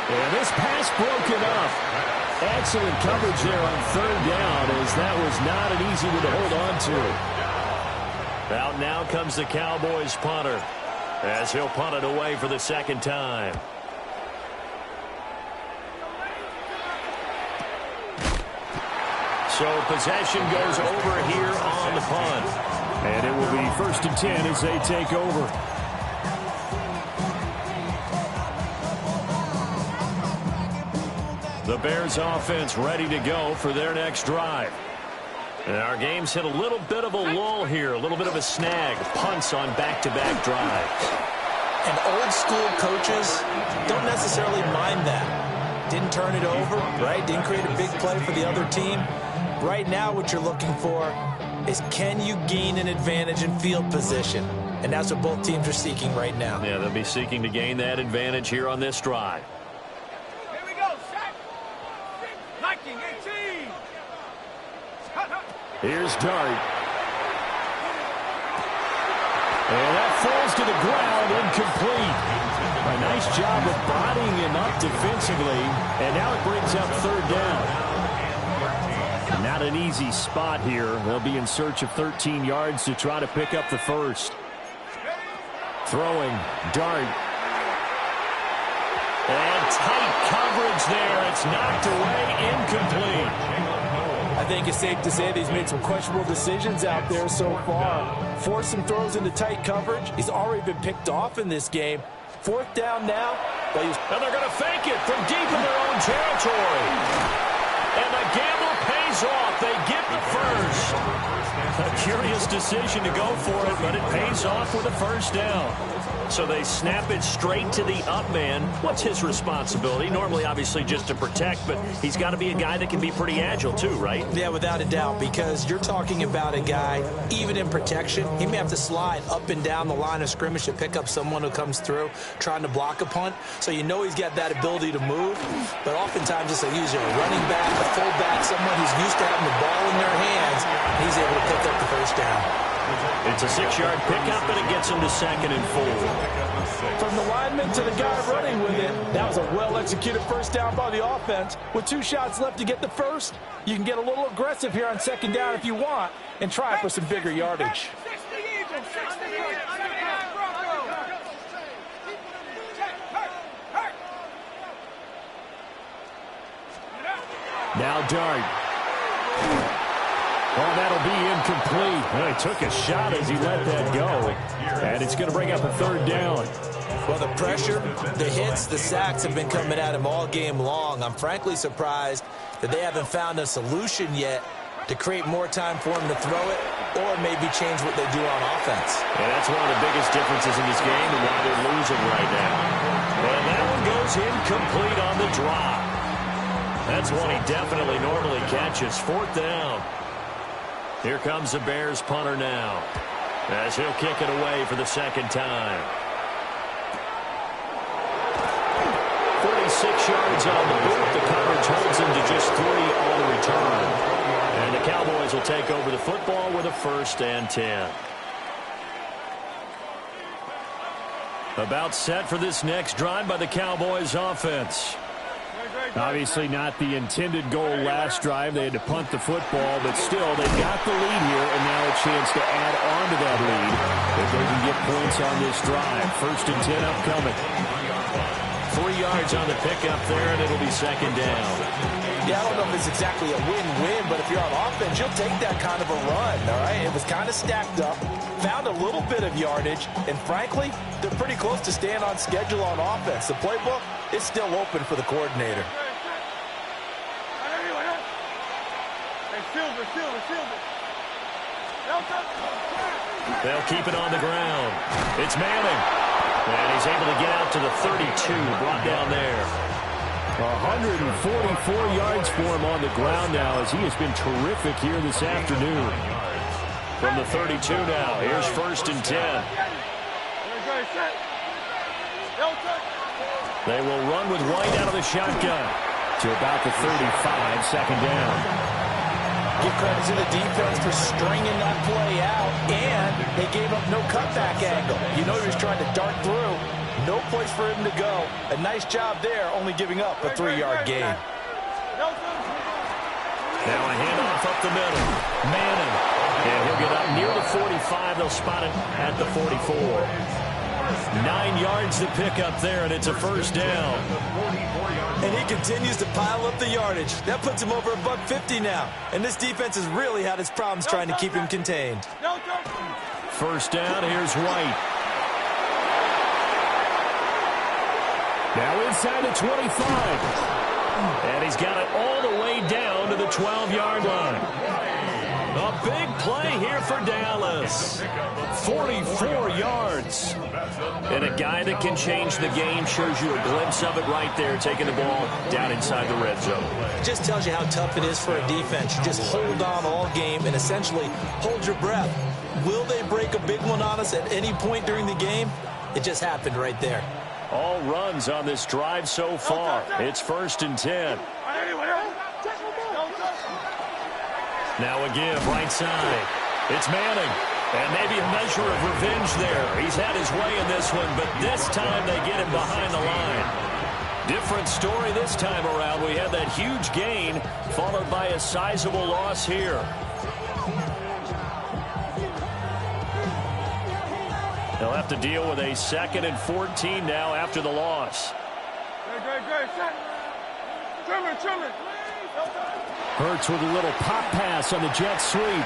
[SPEAKER 6] And this pass broken up. Excellent coverage there on 3rd down, as that was not an easy one to hold on to.
[SPEAKER 1] Out now comes the Cowboys punter, as he'll punt it away for the 2nd time. So possession goes over here on the punt.
[SPEAKER 6] And it will be 1st and 10 as they take over.
[SPEAKER 1] The Bears offense ready to go for their next drive. And our game's hit a little bit of a lull here, a little bit of a snag. Punts on back-to-back drives.
[SPEAKER 4] And old school coaches don't necessarily mind that. Didn't turn it over, right? Didn't create a big play for the other team. Right now what you're looking for is, can you gain an advantage in field position? And that's what both teams are seeking right now.
[SPEAKER 1] Yeah, they'll be seeking to gain that advantage here on this drive.
[SPEAKER 3] Here we go, sack. Liking 18.
[SPEAKER 6] Here's Dart. And that falls to the ground, incomplete. A nice job of bodying him up defensively. And now it brings up 3rd down. Not an easy spot here. They'll be in search of 13 yards to try to pick up the first. Throwing, Dart.
[SPEAKER 1] And tight coverage there. It's knocked away, incomplete.
[SPEAKER 4] I think it's safe to say that he's made some questionable decisions out there so far. Forced some throws into tight coverage. He's already been picked off in this game. 4th down now. But
[SPEAKER 1] and they're going to fake it from deep in their own territory. And the gamble pays off. They get the first.
[SPEAKER 2] stands.
[SPEAKER 1] A curious decision to go for it, but it pays off with a first down. So they snap it straight to the up man. What's his responsibility? Normally, obviously, just to protect, but he's got to be a guy that can be pretty agile too, right?
[SPEAKER 4] Yeah, without a doubt, because you're talking about a guy, even in protection, he may have to slide up and down the line of scrimmage to pick up someone who comes through trying to block a punt. So you know he's got that ability to move, but oftentimes it's usually a running back, a fullback, someone who's used to having the ball in their hands, and he's able to pick up the first down.
[SPEAKER 1] It's a 6-yard pickup, and it gets him to 2nd and 4.
[SPEAKER 4] From the lineman to the guy running with it, that was a well-executed first down by the offense. With 2 shots left to get the first, you can get a little aggressive here on 2nd down if you want and try for some bigger yardage.
[SPEAKER 6] Now Dart. Oh, that'll be incomplete. Well, he took a shot as he let that go. And it's going to bring up a 3rd down.
[SPEAKER 4] Well, the pressure, the hits, the sacks have been coming at him all game long. I'm frankly surprised that they haven't found a solution yet to create more time for him to throw it or maybe change what they do on offense.
[SPEAKER 1] Yeah, that's one of the biggest differences in this game and why they're losing right now. And that one goes incomplete on the drop. That's one he definitely normally catches. 4th down. Here comes the Bears punter now, as he'll kick it away for the 2nd time. 46 yards on the boot. The coverage holds him to just 3 on the return. And the Cowboys will take over the football with a 1st and 10. About set for this next drive by the Cowboys offense.
[SPEAKER 6] Obviously not the intended goal last drive. They had to punt the football, but still, they've got the lead here, and now a chance to add on to that lead if they can get points on this drive. 1st and 10 upcoming.
[SPEAKER 1] 3 yards on the pickup there, and it'll be 2nd down.
[SPEAKER 4] Yeah, I don't know if it's exactly a win-win, but if you're on offense, you'll take that kind of a run, all right? It was kind of stacked up, found a little bit of yardage, and frankly, they're pretty close to staying on schedule on offense. The playbook is still open for the coordinator.
[SPEAKER 1] They'll keep it on the ground. It's Manning. And he's able to get out to the 32, brought down there.
[SPEAKER 6] 144 yards for him on the ground now as he has been terrific here this afternoon.
[SPEAKER 1] From the 32 now, here's 1st and 10. They will run with White out of the shotgun
[SPEAKER 6] To about the 35, 2nd down.
[SPEAKER 4] Give credit to the defense for stringing that play out, and they gave up no cutback angle. You know he was trying to dart through. No place for him to go. A nice job there, only giving up a 3-yard gain.
[SPEAKER 1] Now a handoff up the middle. Manning. And he'll get up near the 45. They'll spot it at the 44. 9 yards to pick up there, and it's a 1st down.
[SPEAKER 4] And he continues to pile up the yardage. That puts him over $150 now. And this defense has really had its problems trying to keep him contained.
[SPEAKER 1] 1st down, here's White.
[SPEAKER 6] Now inside the 25.
[SPEAKER 1] And he's got it all the way down to the 12-yard line. A big play here for Dallas. 44 yards. And a guy that can change the game, shows you a glimpse of it right there, taking the ball down inside the red zone.
[SPEAKER 4] It just tells you how tough it is for a defense. You just hold on all game and essentially hold your breath. Will they break a big one on us at any point during the game? It just happened right there.
[SPEAKER 1] All runs on this drive so far. It's 1st and 10. Now a give, right side. It's Manning. And maybe a measure of revenge there. He's had his way in this one, but this time they get him behind the line. Different story this time around. We had that huge gain, followed by a sizable loss here. They'll have to deal with a 2nd and 14 now after the loss.
[SPEAKER 6] Hurts with a little pop pass on the jet sweep.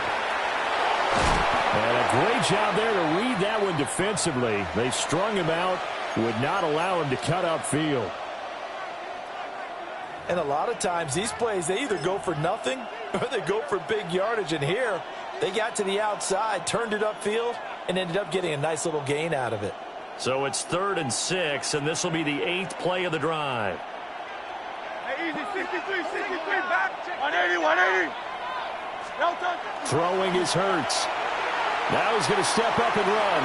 [SPEAKER 6] And a great job there to read that one defensively. They strung him out, would not allow him to cut upfield.
[SPEAKER 4] And a lot of times these plays, they either go for nothing or they go for big yardage. And here, They got to the outside, turned it upfield, and ended up getting a nice little gain out of it.
[SPEAKER 6] So it's 3rd and 6, and this will be the 8th play of the drive.
[SPEAKER 3] Hey, easy, 63, back. 180.
[SPEAKER 6] Throwing is Hurts. Now he's going to step up and run.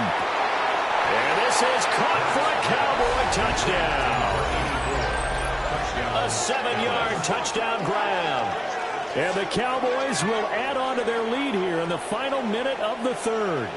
[SPEAKER 6] And this is caught for a Cowboy touchdown. A 7-yard touchdown grab. And the Cowboys will add on to their lead here in the final minute of the 3rd.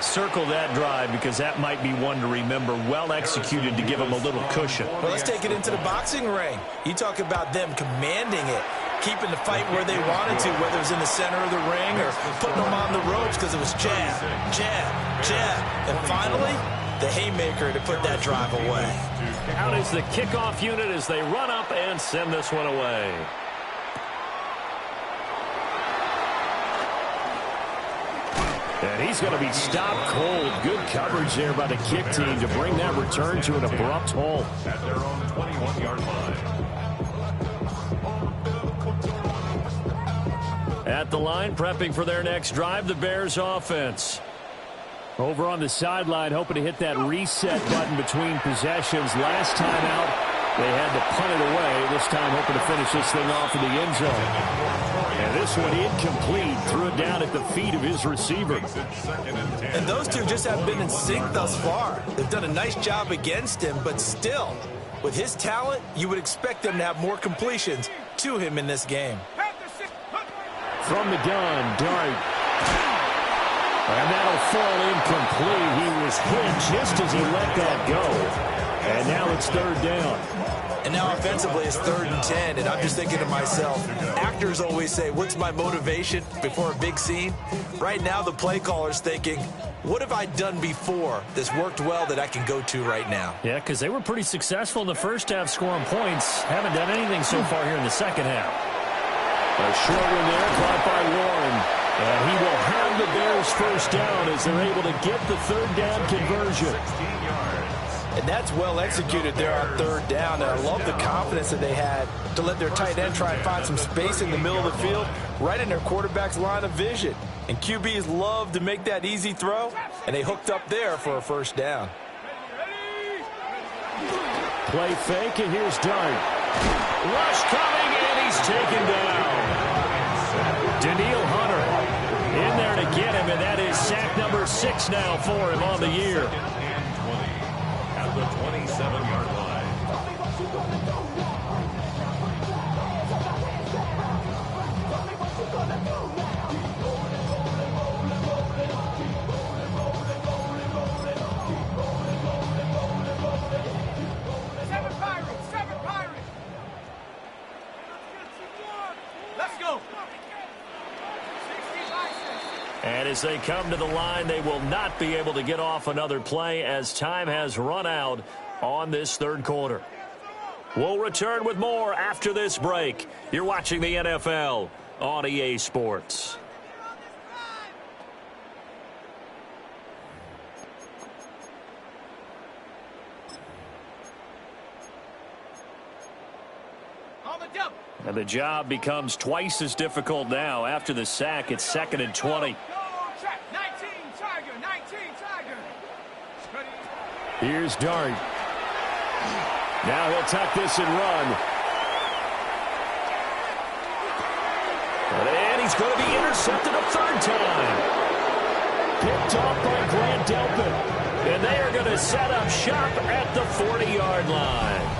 [SPEAKER 6] Circle that drive because that might be one to remember. Well executed to give them a little cushion.
[SPEAKER 4] Well, let's take it into the boxing ring. You talk about them commanding it, keeping the fight where they wanted to, whether it was in the center of the ring or putting them on the ropes because it was jab, jab, jab. And finally, the haymaker to put that drive away.
[SPEAKER 6] Out is the kickoff unit as they run up and send this one away. And he's going to be stopped cold. Good coverage there by the kick team to bring that return to an abrupt halt.
[SPEAKER 2] At their own 21-yard line.
[SPEAKER 6] At the line, prepping for their next drive, the Bears offense. Over on the sideline, hoping to hit that reset button between possessions. Last time out, they had to punt it away. This time, hoping to finish this thing off in the end zone. And this one incomplete. Threw it down at the feet of his receiver.
[SPEAKER 4] And those two just haven't been in sync thus far. They've done a nice job against him, but still, with his talent, you would expect them to have more completions to him in this game.
[SPEAKER 6] From the gun, Dart. And that'll fall incomplete. He was hit just as he let that go. And now it's 3rd down.
[SPEAKER 4] And now offensively it's 3rd and 10, and I'm just thinking to myself, actors always say, what's my motivation before a big scene? Right now the play caller's thinking, what have I done before that's worked well that I can go to right now?
[SPEAKER 6] Yeah, because they were pretty successful in the first half scoring points. Haven't done anything so far here in the second half. A short one there, caught by Warren. And he will have the Bears first down as they're able to get the 3rd down conversion.
[SPEAKER 4] And that's well executed there on 3rd down. And I love the confidence that they had to let their tight end try and find some space in the middle of the field, right in their quarterback's line of vision. And QBs love to make that easy throw, and they hooked up there for a first down.
[SPEAKER 6] Play fake, and here's Dart. Rush coming, and he's taken down. Daniil Hunter in there to get him, and that is sack number 6 now for him on the year.
[SPEAKER 2] At the 27-yard line.
[SPEAKER 3] Seven Pirates. Let's go.
[SPEAKER 6] And as they come to the line, they will not be able to get off another play as time has run out on this 3rd quarter. We'll return with more after this break. You're watching the NFL on EA Sports. And the job becomes twice as difficult now. After the sack, it's 2nd and 20.
[SPEAKER 3] 19 Tiger.
[SPEAKER 6] Here's Dart. Now he'll tuck this and run. And he's going to be intercepted a 3rd time. Picked off by Grant Delpit. And they are going to set up shop at the 40-yard line.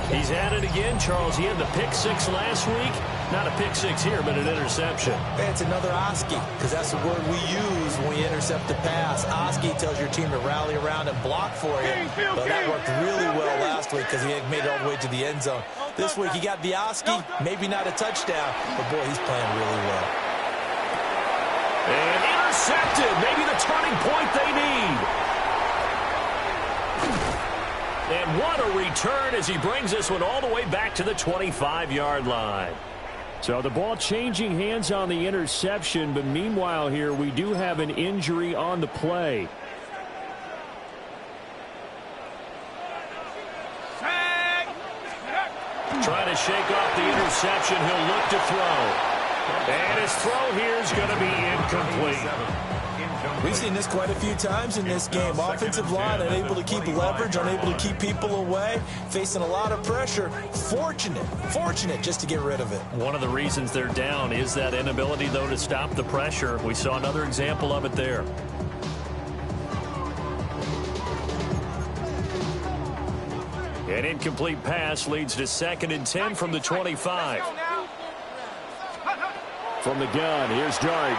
[SPEAKER 6] He's had it again, Charles. He had the pick 6 last week. Not a pick 6 here, but an interception.
[SPEAKER 4] It's another Oski, because that's the word we use when we intercept the pass. Oski tells your team to rally around and block for you. But that worked really well last week because he had made it all the way to the end zone. This week he got the Oski, maybe not a touchdown, but boy, he's playing really well.
[SPEAKER 6] And intercepted. Maybe the turning point they need. And what a return as he brings this one all the way back to the 25-yard line. So the ball changing hands on the interception, but meanwhile here we do have an injury on the play. Trying to shake off the interception. He'll look to throw.
[SPEAKER 1] And his throw here is going to be incomplete.
[SPEAKER 4] We've seen this quite a few times in this game. Offensive line unable to keep leverage, unable to keep people away, facing a lot of pressure. Fortunate just to get rid of it.
[SPEAKER 6] One of the reasons they're down is that inability, though, to stop the pressure. We saw another example of it there. An incomplete pass leads to 2nd and 10 from the 25.
[SPEAKER 1] From the gun, here's Dart.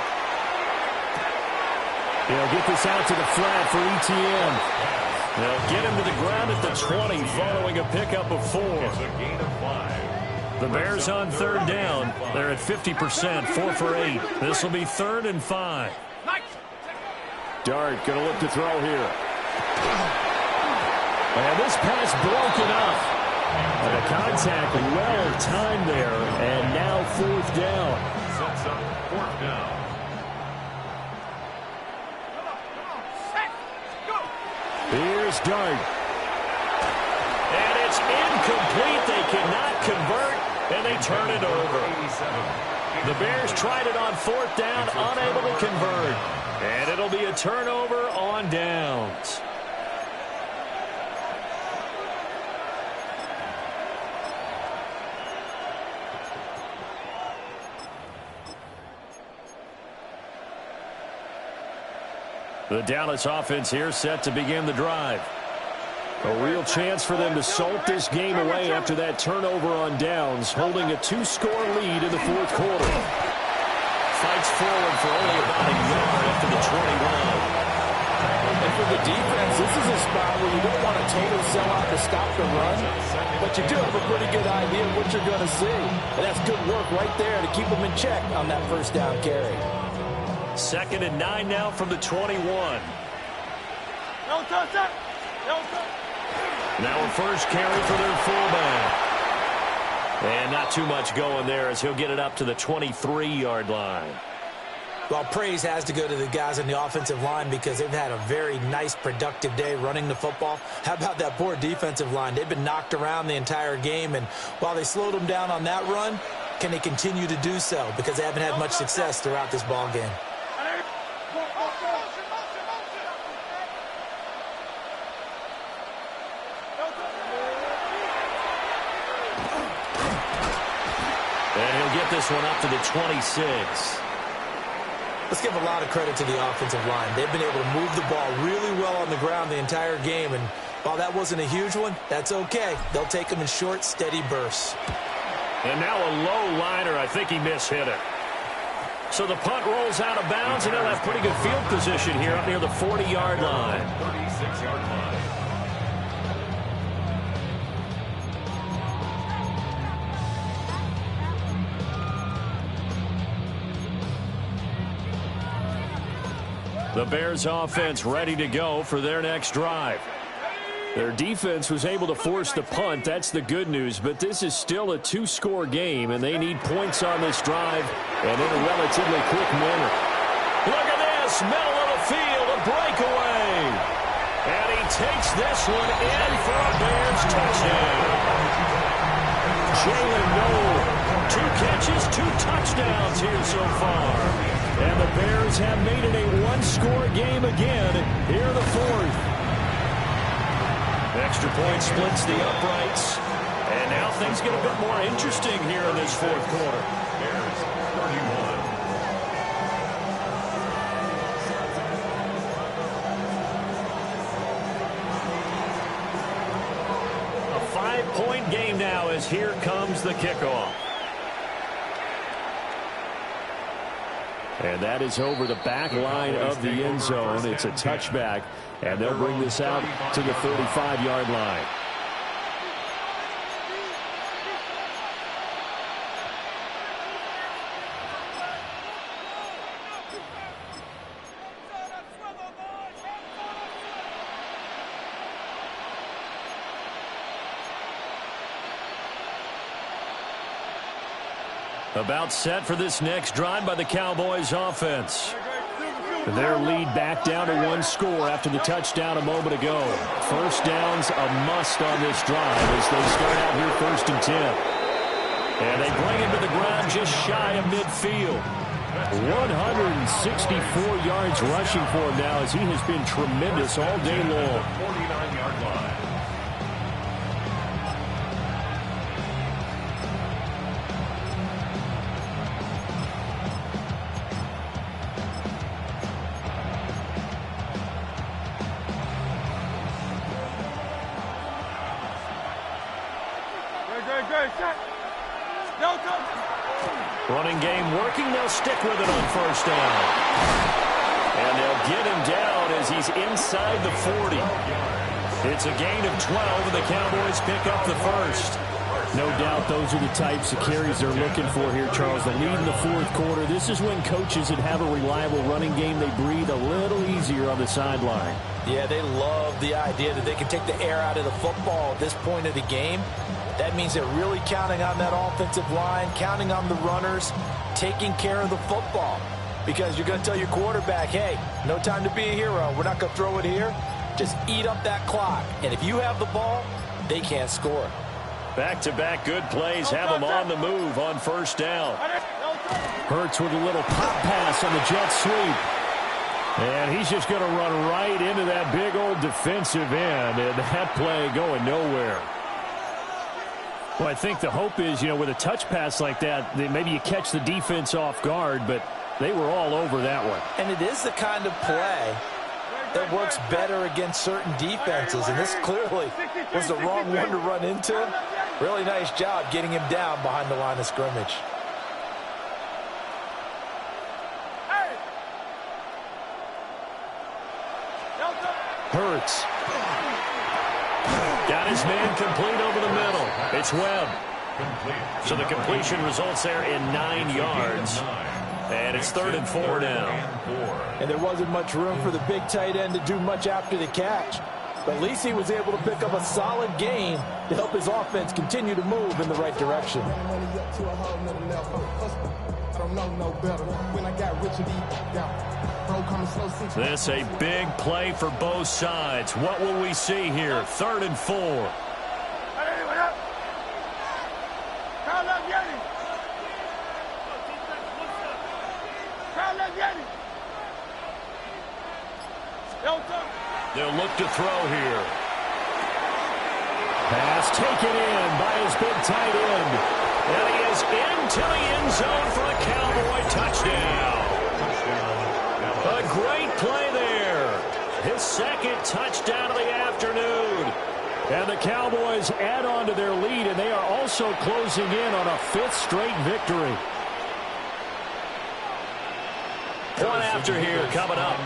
[SPEAKER 1] He'll get this out to the flat for ETN. They'll get him to the ground at the 20 following a pickup of 4.
[SPEAKER 6] The Bears on 3rd down. They're at 50%, 4 for 8. This will be 3rd and 5.
[SPEAKER 1] Dart going to look to throw here. And this pass broken up. And the contact well timed there. And now 4th down.
[SPEAKER 2] Sets up 4th down.
[SPEAKER 1] Here's Dart.
[SPEAKER 6] And it's incomplete. They cannot convert, and they turn it over. The Bears tried it on 4th down, unable to convert. And it'll be a turnover on downs. The Dallas offense here set to begin the drive.
[SPEAKER 1] A real chance for them to salt this game away after that turnover on downs, holding a 2-score lead in the 4th quarter.
[SPEAKER 6] Fights forward for only about a yard after the 21.
[SPEAKER 4] And for the defense, this is a spot where you don't want a total sellout to stop the run, but you do have a pretty good idea of what you're going to see. And that's good work right there to keep them in check on that 1st down carry.
[SPEAKER 6] 2nd and 9 now from the 21. Now a first carry for their fullback. And not too much going there as he'll get it up to the 23-yard line.
[SPEAKER 4] Well, praise has to go to the guys on the offensive line because they've had a very nice, productive day running the football. How about that poor defensive line? They've been knocked around the entire game, and while they slowed them down on that run, can they continue to do so? Because they haven't had much success throughout this ball game.
[SPEAKER 6] And he'll get this one up to the 26.
[SPEAKER 4] Let's give a lot of credit to the offensive line. They've been able to move the ball really well on the ground the entire game, and while that wasn't a huge one, that's okay. They'll take them in short, steady bursts.
[SPEAKER 6] And now a low liner. I think he mishit it. So the punt rolls out of bounds, and they'll have pretty good field position here up near the 40-yard line.
[SPEAKER 2] 36-yard line.
[SPEAKER 6] The Bears offense ready to go for their next drive.
[SPEAKER 1] Their defense was able to force the punt. That's the good news. But this is still a 2-score game, and they need points on this drive and in a relatively quick manner.
[SPEAKER 6] Look at this. Middle of the field. A breakaway. And he takes this one in for a Bears touchdown.
[SPEAKER 1] Jalen Noel, 2 catches, 2 touchdowns here so far. And the Bears have made it a 1-score game again here in the 4th.
[SPEAKER 6] Extra point splits the uprights. And now things get a bit more interesting here in this 4th quarter.
[SPEAKER 2] Bears 31.
[SPEAKER 6] A 5-point game now as here comes the kickoff.
[SPEAKER 1] And that is over the back line of the end zone. It's a touchback, and they'll bring this out to the 35-yard line.
[SPEAKER 6] About set for this next drive by the Cowboys offense.
[SPEAKER 1] Their lead back down to 1 score after the touchdown a moment ago. First down's a must on this drive as they start out here 1st and 10.
[SPEAKER 6] And they bring him to the ground just shy of midfield. 164 yards rushing for him now as he has been tremendous all day long.
[SPEAKER 2] 49-yard line.
[SPEAKER 6] Running game working. They'll stick with it on first down. And they'll get him down as he's inside the 40. It's a gain of 12, and the Cowboys pick up the first.
[SPEAKER 4] No doubt those are the types of carries they're looking for here, Charles. The lead in the fourth quarter. This is when coaches that have a reliable running game, they breathe a little easier on the sideline. Yeah, they love the idea that they can take the air out of the football at this point of the game. That means they're really counting on that offensive line, counting on the runners, taking care of the football. Because you're going to tell your quarterback, hey, no time to be a hero. We're not going to throw it here. Just eat up that clock. And if you have the ball, they can't score.
[SPEAKER 6] Back-to-back good plays have them on the move on first down. Hurts with a little pop pass on the jet sweep. And he's just going to run right into that big old defensive end. And that play going nowhere. Well, I think the hope is, with a touch pass like that, maybe you catch the defense off guard, but they were all over that one.
[SPEAKER 4] And it is the kind of play that works better against certain defenses, and this clearly was the wrong one to run into. Really nice job getting him down behind the line of scrimmage.
[SPEAKER 6] Hurts. Got his man complete over the middle. It's Webb. So the completion results there in 9 yards. And it's 3rd and 4 now.
[SPEAKER 4] And there wasn't much room for the big tight end to do much after the catch. But at least he was able to pick up a solid gain to help his offense continue to move in the right direction.
[SPEAKER 6] This a big play for both sides. What will we see here? 3rd and 4. They'll look to throw here. Pass taken in by his big tight end. And he is into the end zone for a Cowboy touchdown. A great play there. His 2nd touchdown of the afternoon. And the Cowboys add on to their lead, and they are also closing in on a 5th straight victory. One after here coming up.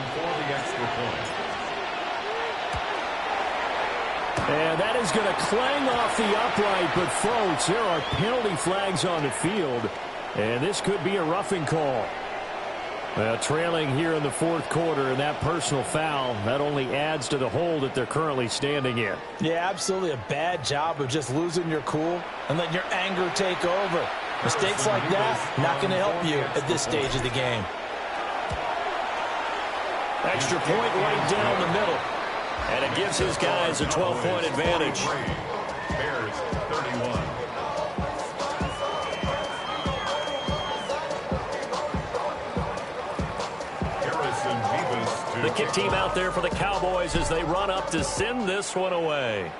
[SPEAKER 6] And that is going to clang off the upright, but folks, there are penalty flags on the field, and this could be a roughing call. Trailing here in the 4th quarter, and that personal foul, that only adds to the hole that they're currently standing in.
[SPEAKER 4] Yeah, absolutely a bad job of just losing your cool and letting your anger take over. Mistakes like that, not going to help you at this stage of the game.
[SPEAKER 6] Extra point right down the middle. And it gives his guys a 12-point advantage.
[SPEAKER 2] Bears 31.
[SPEAKER 6] The kick team out there for the Cowboys as they run up to send this one away.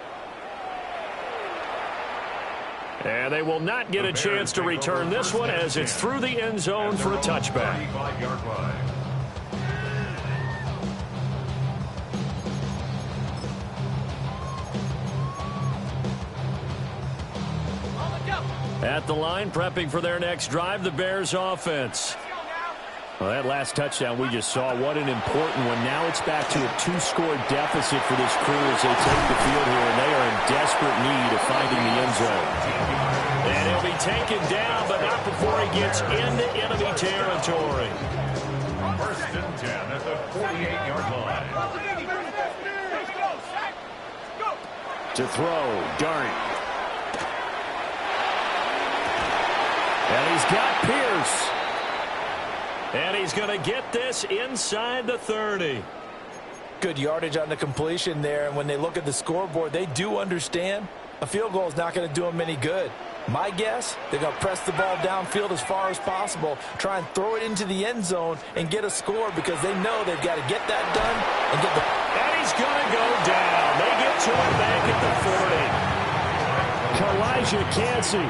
[SPEAKER 6] And they will not get a chance to return this one as it's through the end zone for a touchback. At the line, prepping for their next drive, the Bears offense. Well, that last touchdown we just saw, what an important one. Now it's back to a 2-score deficit for this crew as they take the field here, and they are in desperate need of finding the end zone. And he'll be taken down, but not before he gets into enemy territory.
[SPEAKER 2] 1st and 10 at the 48-yard line.
[SPEAKER 6] To throw, Dart. And he's got Pierce. And he's going to get this inside the 30.
[SPEAKER 4] Good yardage on the completion there. And when they look at the scoreboard, they do understand a field goal is not going to do them any good. My guess, they're going to press the ball downfield as far as possible, try and throw it into the end zone and get a score because they know they've got to get that done and get the...
[SPEAKER 6] And he's going to go down. They get to him back at the 40. Kalijah Cansey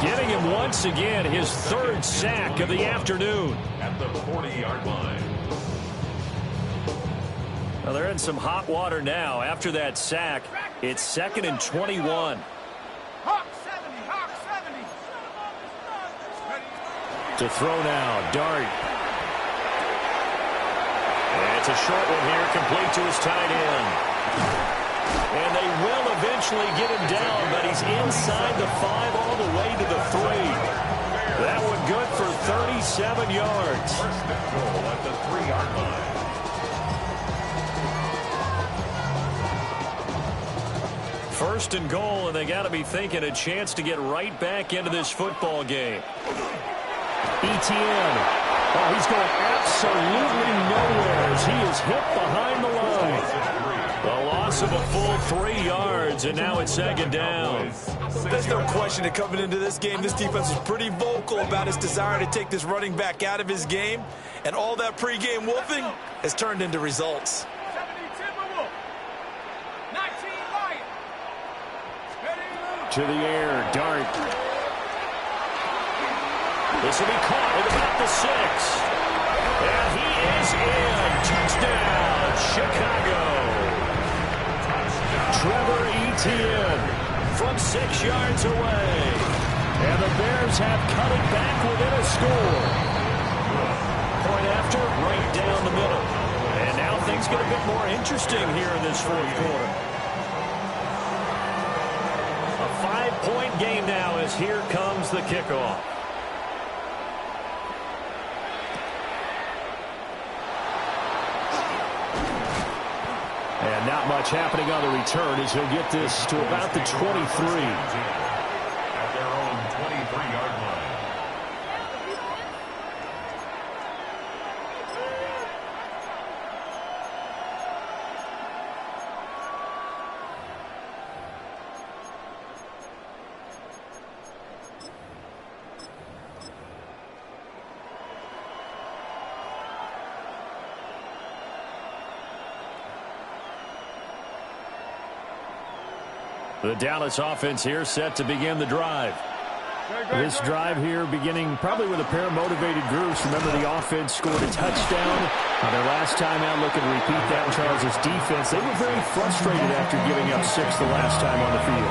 [SPEAKER 6] getting him once again, his third sack of the afternoon.
[SPEAKER 2] At the 40-yard line.
[SPEAKER 6] Well, they're in some hot water now. After that sack, it's 2nd and 21. To throw now, Dart. And it's a short one here, complete to his tight end. And they will eventually get him down, but he's inside the 5 all the way to the 3. That one good for 37 yards.
[SPEAKER 2] First and goal at the 3-yard line.
[SPEAKER 6] First and goal, and they got to be thinking a chance to get right back into this football game. Etienne. Oh, he's going absolutely nowhere as he is hit behind the line. The loss of a full 3 yards, and now it's 2nd down.
[SPEAKER 4] There's no question that coming into this game, this defense was pretty vocal about its desire to take this running back out of his game, and all that pregame wolfing has turned into results.
[SPEAKER 3] 19 Lion.
[SPEAKER 6] To the air, Dart. This will be caught at about the 6. And he is in. Touchdown, Chicago. Trevor Etienne from 6 yards away. And the Bears have cut it back within a score. Point after, right down the middle. And now things get a bit more interesting here in this 4th quarter. A 5-point game now as here comes the kickoff. And not much happening on the return as he'll get this to about the 23.
[SPEAKER 2] At their own 23-yard line.
[SPEAKER 6] The Dallas offense here set to begin the drive. This drive here beginning probably with a pair of motivated groups. Remember, the offense scored a touchdown on their last time out. Looking to repeat that in Charles' defense. They were very frustrated after giving up 6 the last time on the field.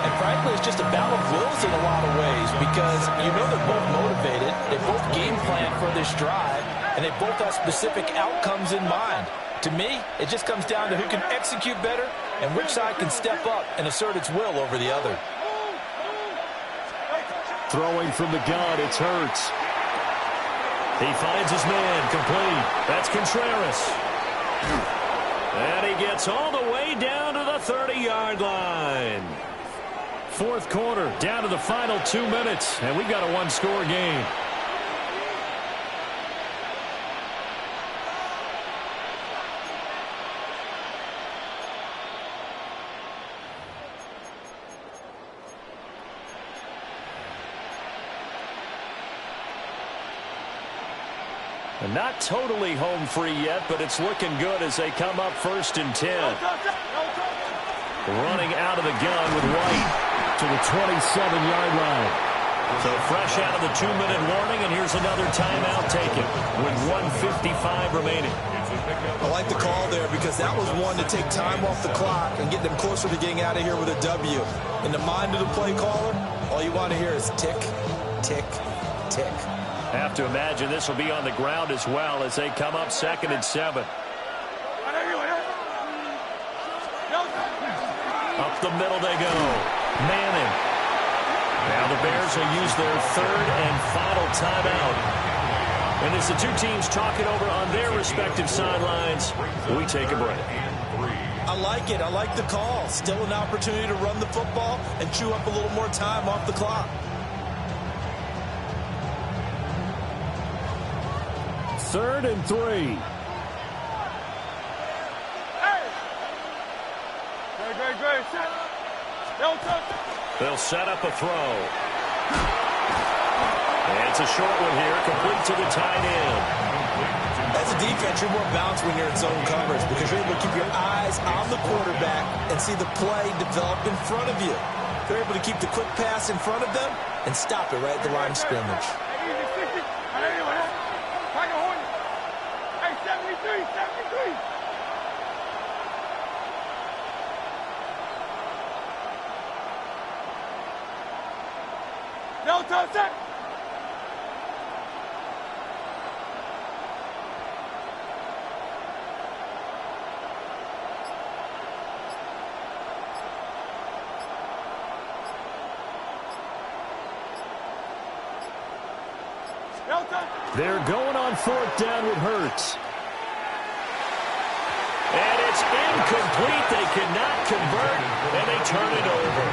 [SPEAKER 4] And frankly, it's just a battle of wills in a lot of ways because you know they're both motivated. They both game plan for this drive, and they both have specific outcomes in mind. To me, it just comes down to who can execute better and which side can step up and assert its will over the other.
[SPEAKER 6] Throwing from the gun, it's Hurts. He finds his man, complete. That's Contreras. And he gets all the way down to the 30-yard line. 4th quarter, down to the final 2 minutes, and we've got a 1-score game. And not totally home free yet, but it's looking good as they come up 1st and 10. Running out of the gun with White to the 27-yard line. So fresh out of the 2-minute warning, and here's another timeout taken with 1:55 remaining.
[SPEAKER 4] I like the call there because that was one to take time off the clock and get them closer to getting out of here with a W. In the mind of the play caller, all you want to hear is tick, tick, tick.
[SPEAKER 6] Have to imagine this will be on the ground as well as they come up 2nd and 7. Up the middle they go. Manning. Now the Bears will use their 3rd and final timeout. And as the two teams talk it over on their respective sidelines, we take a break.
[SPEAKER 4] I like it. I like the call. Still an opportunity to run the football and chew up a little more time off the clock.
[SPEAKER 6] 3rd and 3.
[SPEAKER 3] Great. Don't touch it.
[SPEAKER 1] They'll set up a throw. And it's a short one here, complete to the tight end.
[SPEAKER 4] As a defense, you're more balanced when you're in zone coverage because you're able to keep your eyes on the quarterback and see the play develop in front of you. They're able to keep the quick pass in front of them and stop it right at the line of scrimmage.
[SPEAKER 3] Hey, 73, 73. No, touchdown.
[SPEAKER 6] They're going on fourth down with Hurts.
[SPEAKER 1] And it's incomplete. They cannot convert, and they turn it over.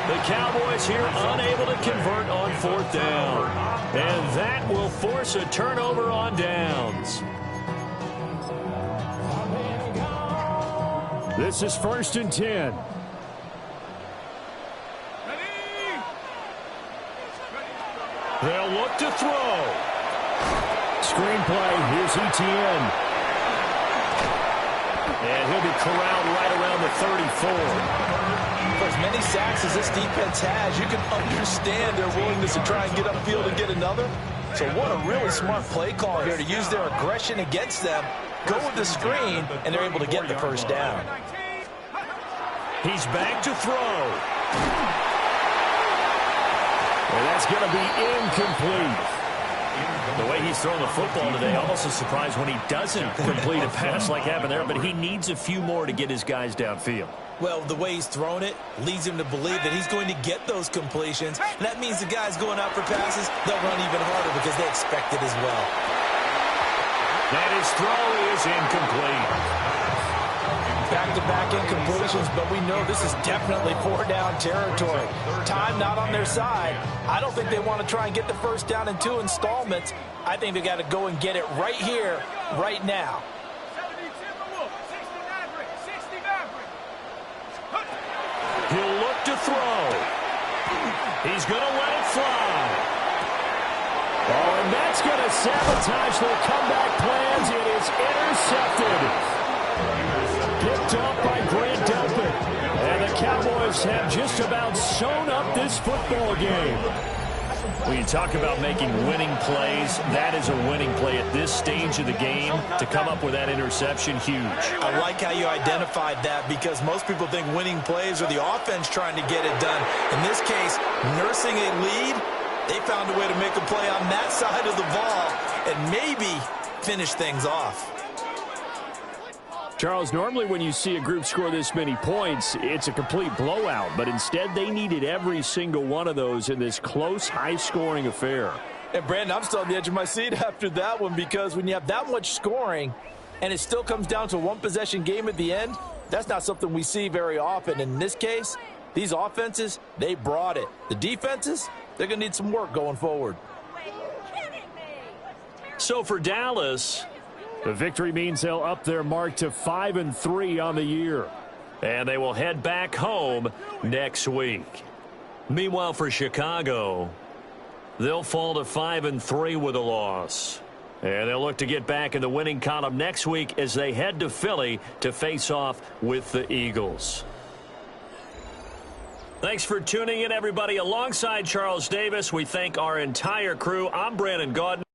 [SPEAKER 1] The Cowboys here unable to convert on fourth down. And that will force a turnover on downs.
[SPEAKER 6] This is 1st and 10.
[SPEAKER 1] They'll look to throw.
[SPEAKER 6] Screenplay, here's Etienne.
[SPEAKER 1] And he'll be corralled right around the 34.
[SPEAKER 4] For as many sacks as this defense has, you can understand their willingness to try and get upfield and get another. So what a really smart play call here to use their aggression against them, go with the screen, and they're able to get the first down.
[SPEAKER 1] He's back to throw.
[SPEAKER 6] And that's going to be incomplete.
[SPEAKER 1] The way he's throwing the football today, almost a surprise when he doesn't complete a pass like happened there, but he needs a few more to get his guys downfield.
[SPEAKER 4] Well, the way he's thrown it leads him to believe that he's going to get those completions. And that means the guys going out for passes, they'll run even harder because they expect it as well.
[SPEAKER 1] And his throw is incomplete.
[SPEAKER 4] Back-to-back incompletions, but we know this is definitely four-down territory. Time not on their side. I don't think they want to try and get the first down in 2 installments. I think they got to go and get it right here, right now.
[SPEAKER 3] 70 Timberwolf, 60 Maverick, 60 Maverick.
[SPEAKER 1] He'll look to throw. He's going to let it fly.
[SPEAKER 6] Oh, and that's going to sabotage their comeback plans. It is intercepted. Picked up by Grant Delpit. And the Cowboys have just about sewn up this football game.
[SPEAKER 1] When you talk about making winning plays, that is a winning play at this stage of the game. To come up with that interception, huge.
[SPEAKER 4] I like how you identified that because most people think winning plays are the offense trying to get it done. In this case, nursing a lead, they found a way to make a play on that side of the ball and maybe finish things off.
[SPEAKER 6] Charles, normally when you see a group score this many points, it's a complete blowout. But instead, they needed every single one of those in this close, high-scoring affair.
[SPEAKER 4] And, Brandon, I'm still on the edge of my seat after that one because when you have that much scoring and it still comes down to a one-possession game at the end, that's not something we see very often. In this case, these offenses, they brought it. The defenses, they're going to need some work going forward.
[SPEAKER 1] So for Dallas,
[SPEAKER 6] the victory means they'll up their mark to 5-3 on the year.
[SPEAKER 1] and they will head back home next week. Meanwhile, for Chicago, they'll fall to 5-3 with a loss. And they'll look to get back in the winning column next week as they head to Philly to face off with the Eagles. Thanks for tuning in, everybody. Alongside Charles Davis, we thank our entire crew. I'm Brandon Gaudin.